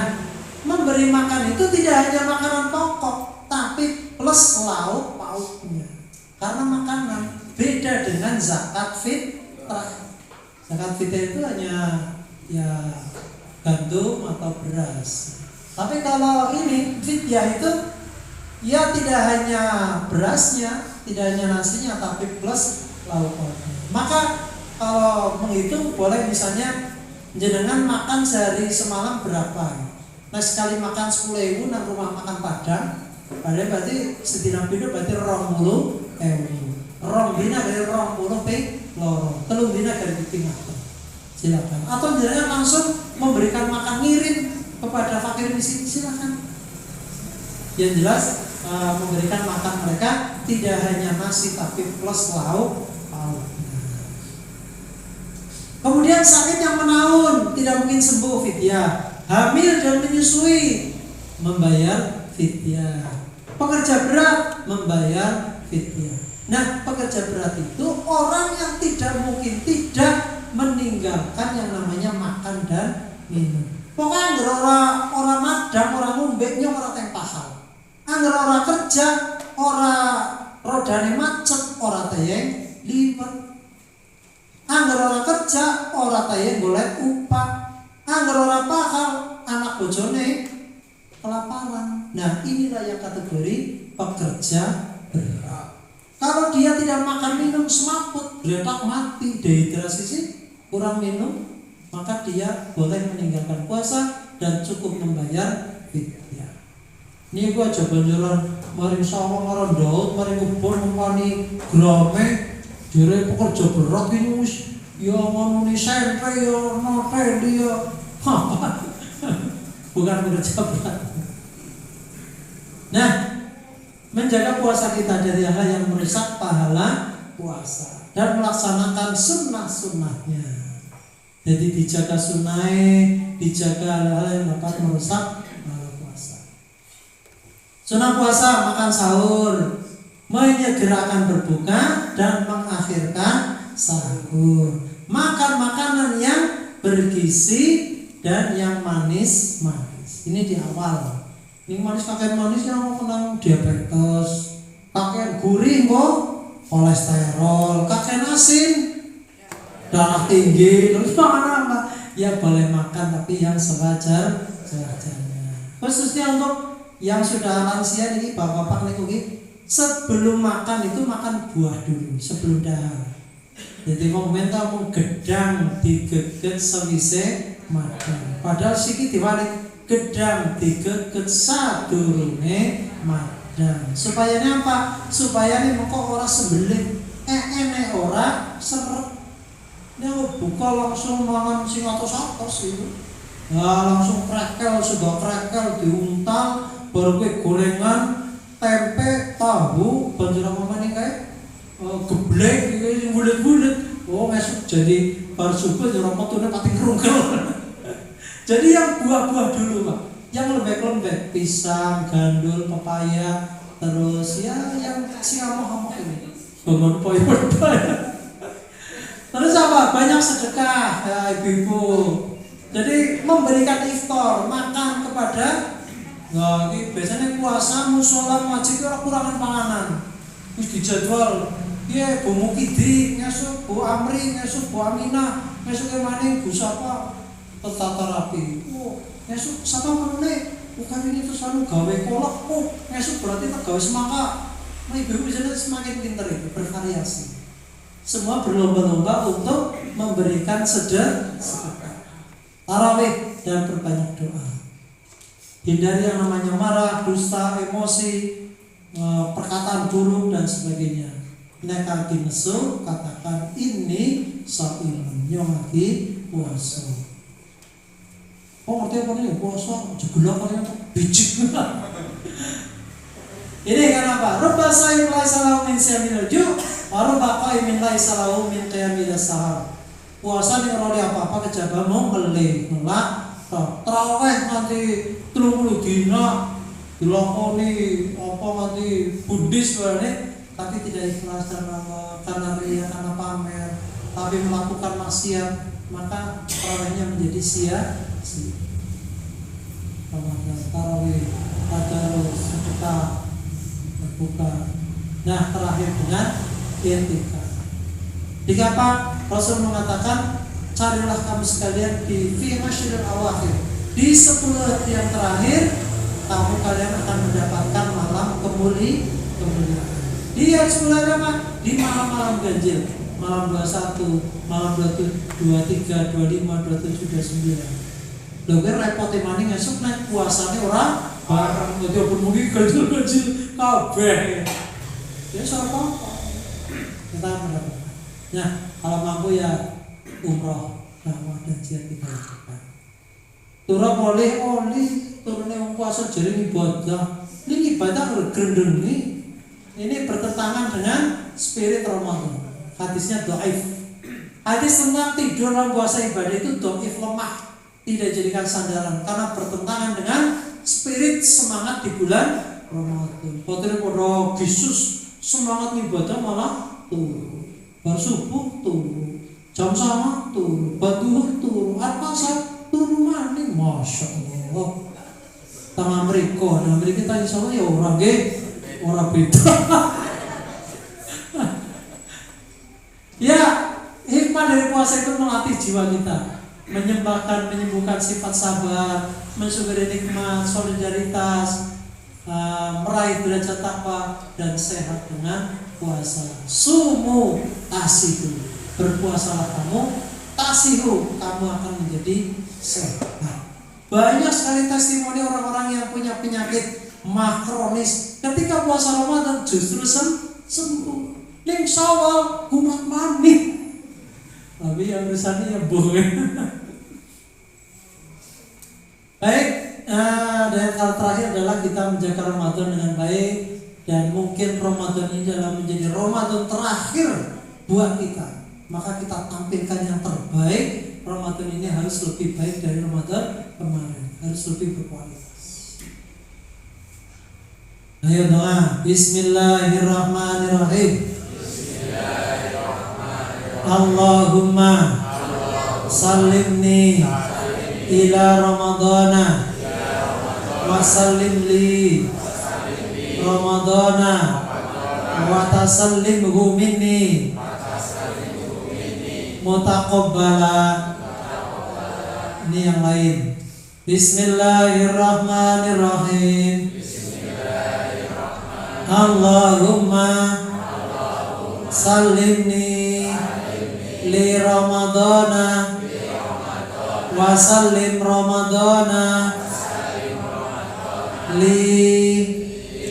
memberi makan itu tidak hanya makanan pokok, tapi plus lauk pauknya. Karena makanan beda dengan zakat fitrah. Zakat fitrah itu hanya ya gandum atau beras. Tapi kalau ini fidyah itu ya tidak hanya berasnya, tidak hanya nasinya, tapi plus lauk pauknya. Maka kalau menghitung boleh misalnya jenengan makan sehari semalam berapa? Nah sekali makan 10.000 nang rumah makan Padang, berarti sedina pindho berarti 20.000. Rong dina dari 20 ping loro, 3 dina dari piting. Silakan. Atau jenengan langsung memberikan makan ngirim kepada fakir miskin, silakan. Yang jelas memberikan makan mereka tidak hanya nasi tapi plus lauk pauknya. Kemudian sakit yang menaun tidak mungkin sembuh, fidyah. Hamil dan menyusui membayar fidyah. Pekerja berat membayar fidyah. Nah, pekerja berat itu orang yang tidak mungkin tidak meninggalkan yang namanya makan dan minum. Pokoknya orang madang, orang ngombe nyong ora teng pahal. Angger ora kerja, ora rodane macet, ora tayeng liwet. Angger ora kerja, ora tayeng golek upah. Angger ora pahal, anak bojone kelaparan. Nah, inilah yang kategori pekerja berat. Kalau dia tidak makan minum semaput, geletak mati, dehidrasi sih, kurang minum, maka dia boleh meninggalkan puasa dan cukup membayar fidyah. Ini gua coba jalan, mari sawang orang Daud, mari ngebon mempani grame, dire pekerja berat ini mus, ya ngomongin sentre, ya note dia, bukan pekerja berat. Nah, menjaga puasa kita dari hal yang merusak pahala puasa dan melaksanakan sunnah-sunnahnya. Jadi dijaga sunnah, dijaga hal-hal yang dapat merusak pahala puasa. Sunnah puasa makan sahur, menyegerakan berbuka dan mengakhirkan sahur. Makan makanan yang bergizi dan yang manis-manis. Ini di awal. Ini manis kakek manis yang kena diabetes, kakek gurih kok kolesterol, kakek asin darah tinggi, terus makan apa? Ya boleh makan tapi yang sewajarnya. Khususnya untuk yang sudah lansia ini bapak-bapak nih, sebelum makan itu makan buah dulu sebelum dahar. Jadi komentar mau gedang digeget sewise makan. Padahal siki diwalik gedang digeget sadurunge makan. Nah, supaya ini apa? Supaya ini mengko ora sembelit, ene ora seret. Nek buka langsung mangan sing atos-atos itu. Nah, langsung krekel, sudah krekel diuntal, baru gorengan, tempe, tahu, banjur apa meneh kae? Geblek iki bulet-bulet. Oh, esuk jadi bar subuh ya metune pati krungkel. Jadi yang buah-buah dulu, Pak. Yang lembek-lembek, pisang, gandul, pepaya, terus ya yang siamah-amah ini. Bangun poyo-poyo. Terus apa? Banyak sedekah ya ibu-ibu. Jadi memberikan iftar, makan kepada ini biasanya puasa mushola wajib ora kurangan panganan. Wis dijadwal. Iya, Bu Mukidi, ngesuk Bu Amri, ngesuk Bu Aminah, ngesuk maning Bu Sapa tata rapi. Oh, ngesuk sapa meneh? Bukan ini terus anu gawe kolak. Oh, ngesuk berarti tak gawe semangka. Nah, ibu bisa semakin pintar itu, bervariasi. Semua berlomba-lomba untuk memberikan sedekah, tarawih dan berbanyak doa. Hindari yang namanya marah, dusta, emosi, perkataan buruk dan sebagainya. Nek nesu katakan ini sa'imun yang lagi puasa. Oh, ngerti apa nih puasa? Jegelak kalian biji. Ini kan apa? Rubba sayyid laisa lahu min siyamil ju' wa rubba qaimin laisa lahu min qiyamil sahar. Puasa ning ora apa-apa kejaba mung ngelih, ngelak, tarawih nanti 30 dina dilakoni apa nanti Buddhis barane tapi tidak ikhlas karena riya, karena pamer, tapi melakukan maksiat, maka tarawihnya menjadi sia-sia. Ramadan, tarawih, tadarus, sedekah, berbuka. Nah, terakhir dengan i'tikaf. Dikapa Rasul mengatakan, carilah kamu sekalian di fi asyril awakhir. Di 10 hari yang terakhir, kalian akan mendapatkan malam kemuliaan. Di hari 10 hari apa? Di malam-malam ganjil. Malam 21, malam 23, 25, 27, 29. Lho kan repote maning esuk nek puasane ora bareng dadi pun muni ganjil-ganjil kabeh. Ya apa? Kita mendapat. Nah, kalau mampu ya umroh, dakwah dan jihad kita lakukan. Turun oleh turune wong puasa jare ibadah. Ini ibadah gerendeng ini bertentangan dengan spirit Ramadan. Hadisnya dhaif. Hadis tentang tidur dalam puasa ibadah itu dhaif, lemah, tidak jadikan sandaran karena bertentangan dengan spirit semangat di bulan Ramadan. Potire padha gisus semangat ibadah malah turun. Bar subuh turun, jam sama turun, batuh turun, asar turun maning, masya Allah. Tang Amerika kita insya Allah ya orang orang beda. Ya, hikmah dari puasa itu melatih jiwa kita, menyembuhkan sifat sabar, mensyukuri nikmat, solidaritas, meraih derajat takwa dan sehat dengan puasa. Sumu tasihu, berpuasalah kamu, tasihu, kamu akan menjadi sehat. Banyak sekali testimoni orang-orang yang punya penyakit kronis ketika puasa Ramadan justru sembuh. Ning Syawal kumat manik, tapi yang urusannya ya boleh. Baik, dan hal terakhir adalah kita menjaga Ramadan dengan baik. Dan mungkin Ramadan ini adalah menjadi Ramadan terakhir buat kita. Maka kita tampilkan yang terbaik. Ramadan ini harus lebih baik dari Ramadan kemarin, harus lebih berkualitas. Ayo doa. Bismillahirrahmanirrahim. Allahumma sallimni ila Ramadana wa sallim li Ramadana wa tasallimhu minni mutaqabbala. Ini yang lain. Bismillahirrahmanirrahim. Allahumma sallimni li Ramadana wa sallim Ramadana li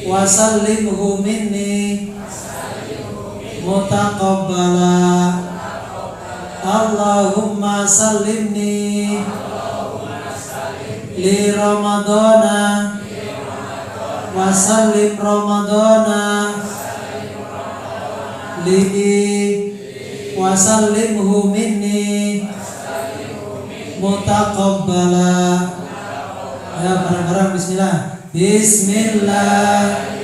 wa wa sallimhu minni mutaqabbala. Allahumma sallimni li ramadana wa sallim ramadana li wa sallimhu minni mutaqabbala. Ya, bareng-bareng bismillah. Bismillah.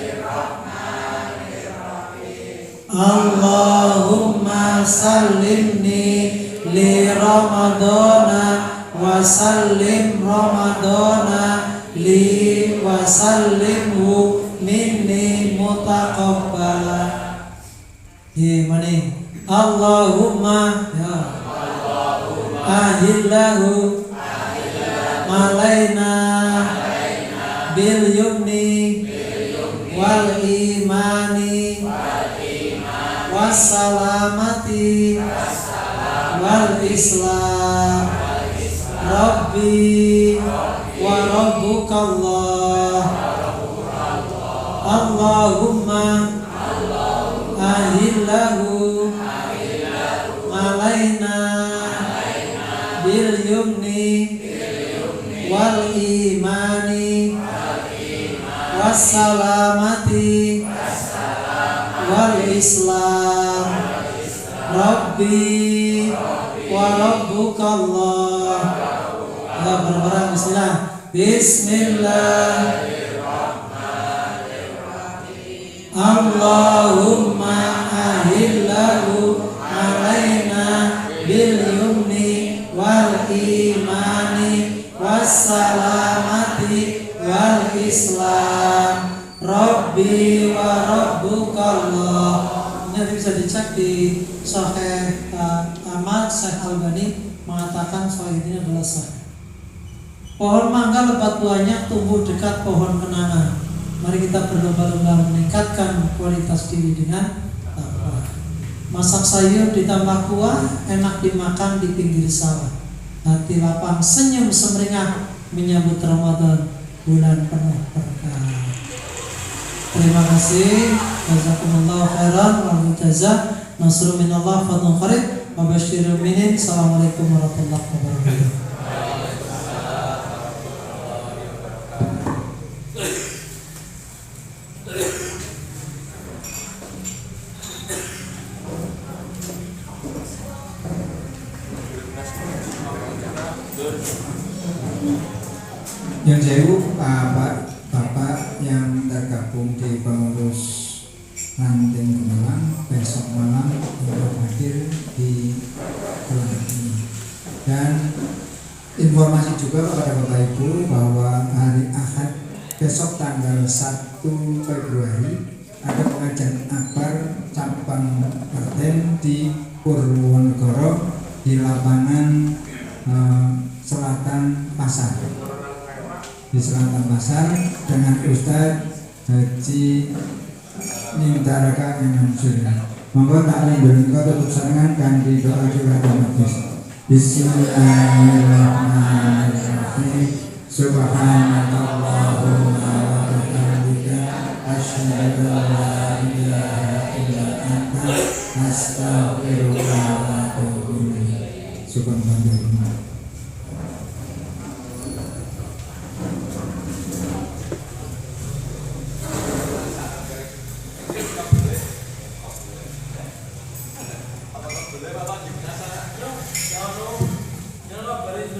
Allahumma sallimni li ramadana wa sallim ramadana li wa sallimhu minni mutaqabbala. Gimana? Allahumma ya ahillahu alaina bil yumni wal imani wassalamati wal islam. Rabbi wa rabbukallah. Allahumma ahillahu alaina bil yumni wal imani wassalamati wal islam. Rabbi wa rabbukallah. Ya, bareng-bareng bismillah. Bismillah. Allahumma ahillahu alaina bil yumni wal imani wassalamati wal islam. Rabbi wa rabbukallah. Ini bisa dicek di Sahih Ahmad. Syekh Albani mengatakan soal ini adalah sahih. Pohon mangga lebat buahnya tumbuh dekat pohon kenanga. Mari kita berlomba-lomba meningkatkan kualitas diri dengan takwa. Masak sayur ditambah kuah, enak dimakan di pinggir sawah. Hati lapang, senyum semeringah menyambut Ramadan, bulan penuh berkah. Terima kasih. Jazakumullah khairan wa jazaa. Nasrun minallah fadlun qarib wa basyiril mu'minin. Assalamualaikum warahmatullahi wabarakatuh. Yang jauh Bapak yang tergabung di pengurus Ranting Gemilang besok malam untuk hadir di bulan ini. Dan informasi juga kepada Bapak Ibu bahwa hari Ahad besok tanggal 1 Februari ada pengajian akbar cabang Klaten di Purwonegoro di lapangan Selatan Pasar. Di Selatan Pasar dengan Ustadz Haji Nintaraka Mansur. Monggo taklim berniko tutup serangan kanthi doa curhat hadis. Bismillahirrahmanirrahim. Subhanakallahumma wa bihamdika asyhadu an la ilaha illa anta astaghfiruka wa atubu ilaik. Subhanallah. Jangan lupa beri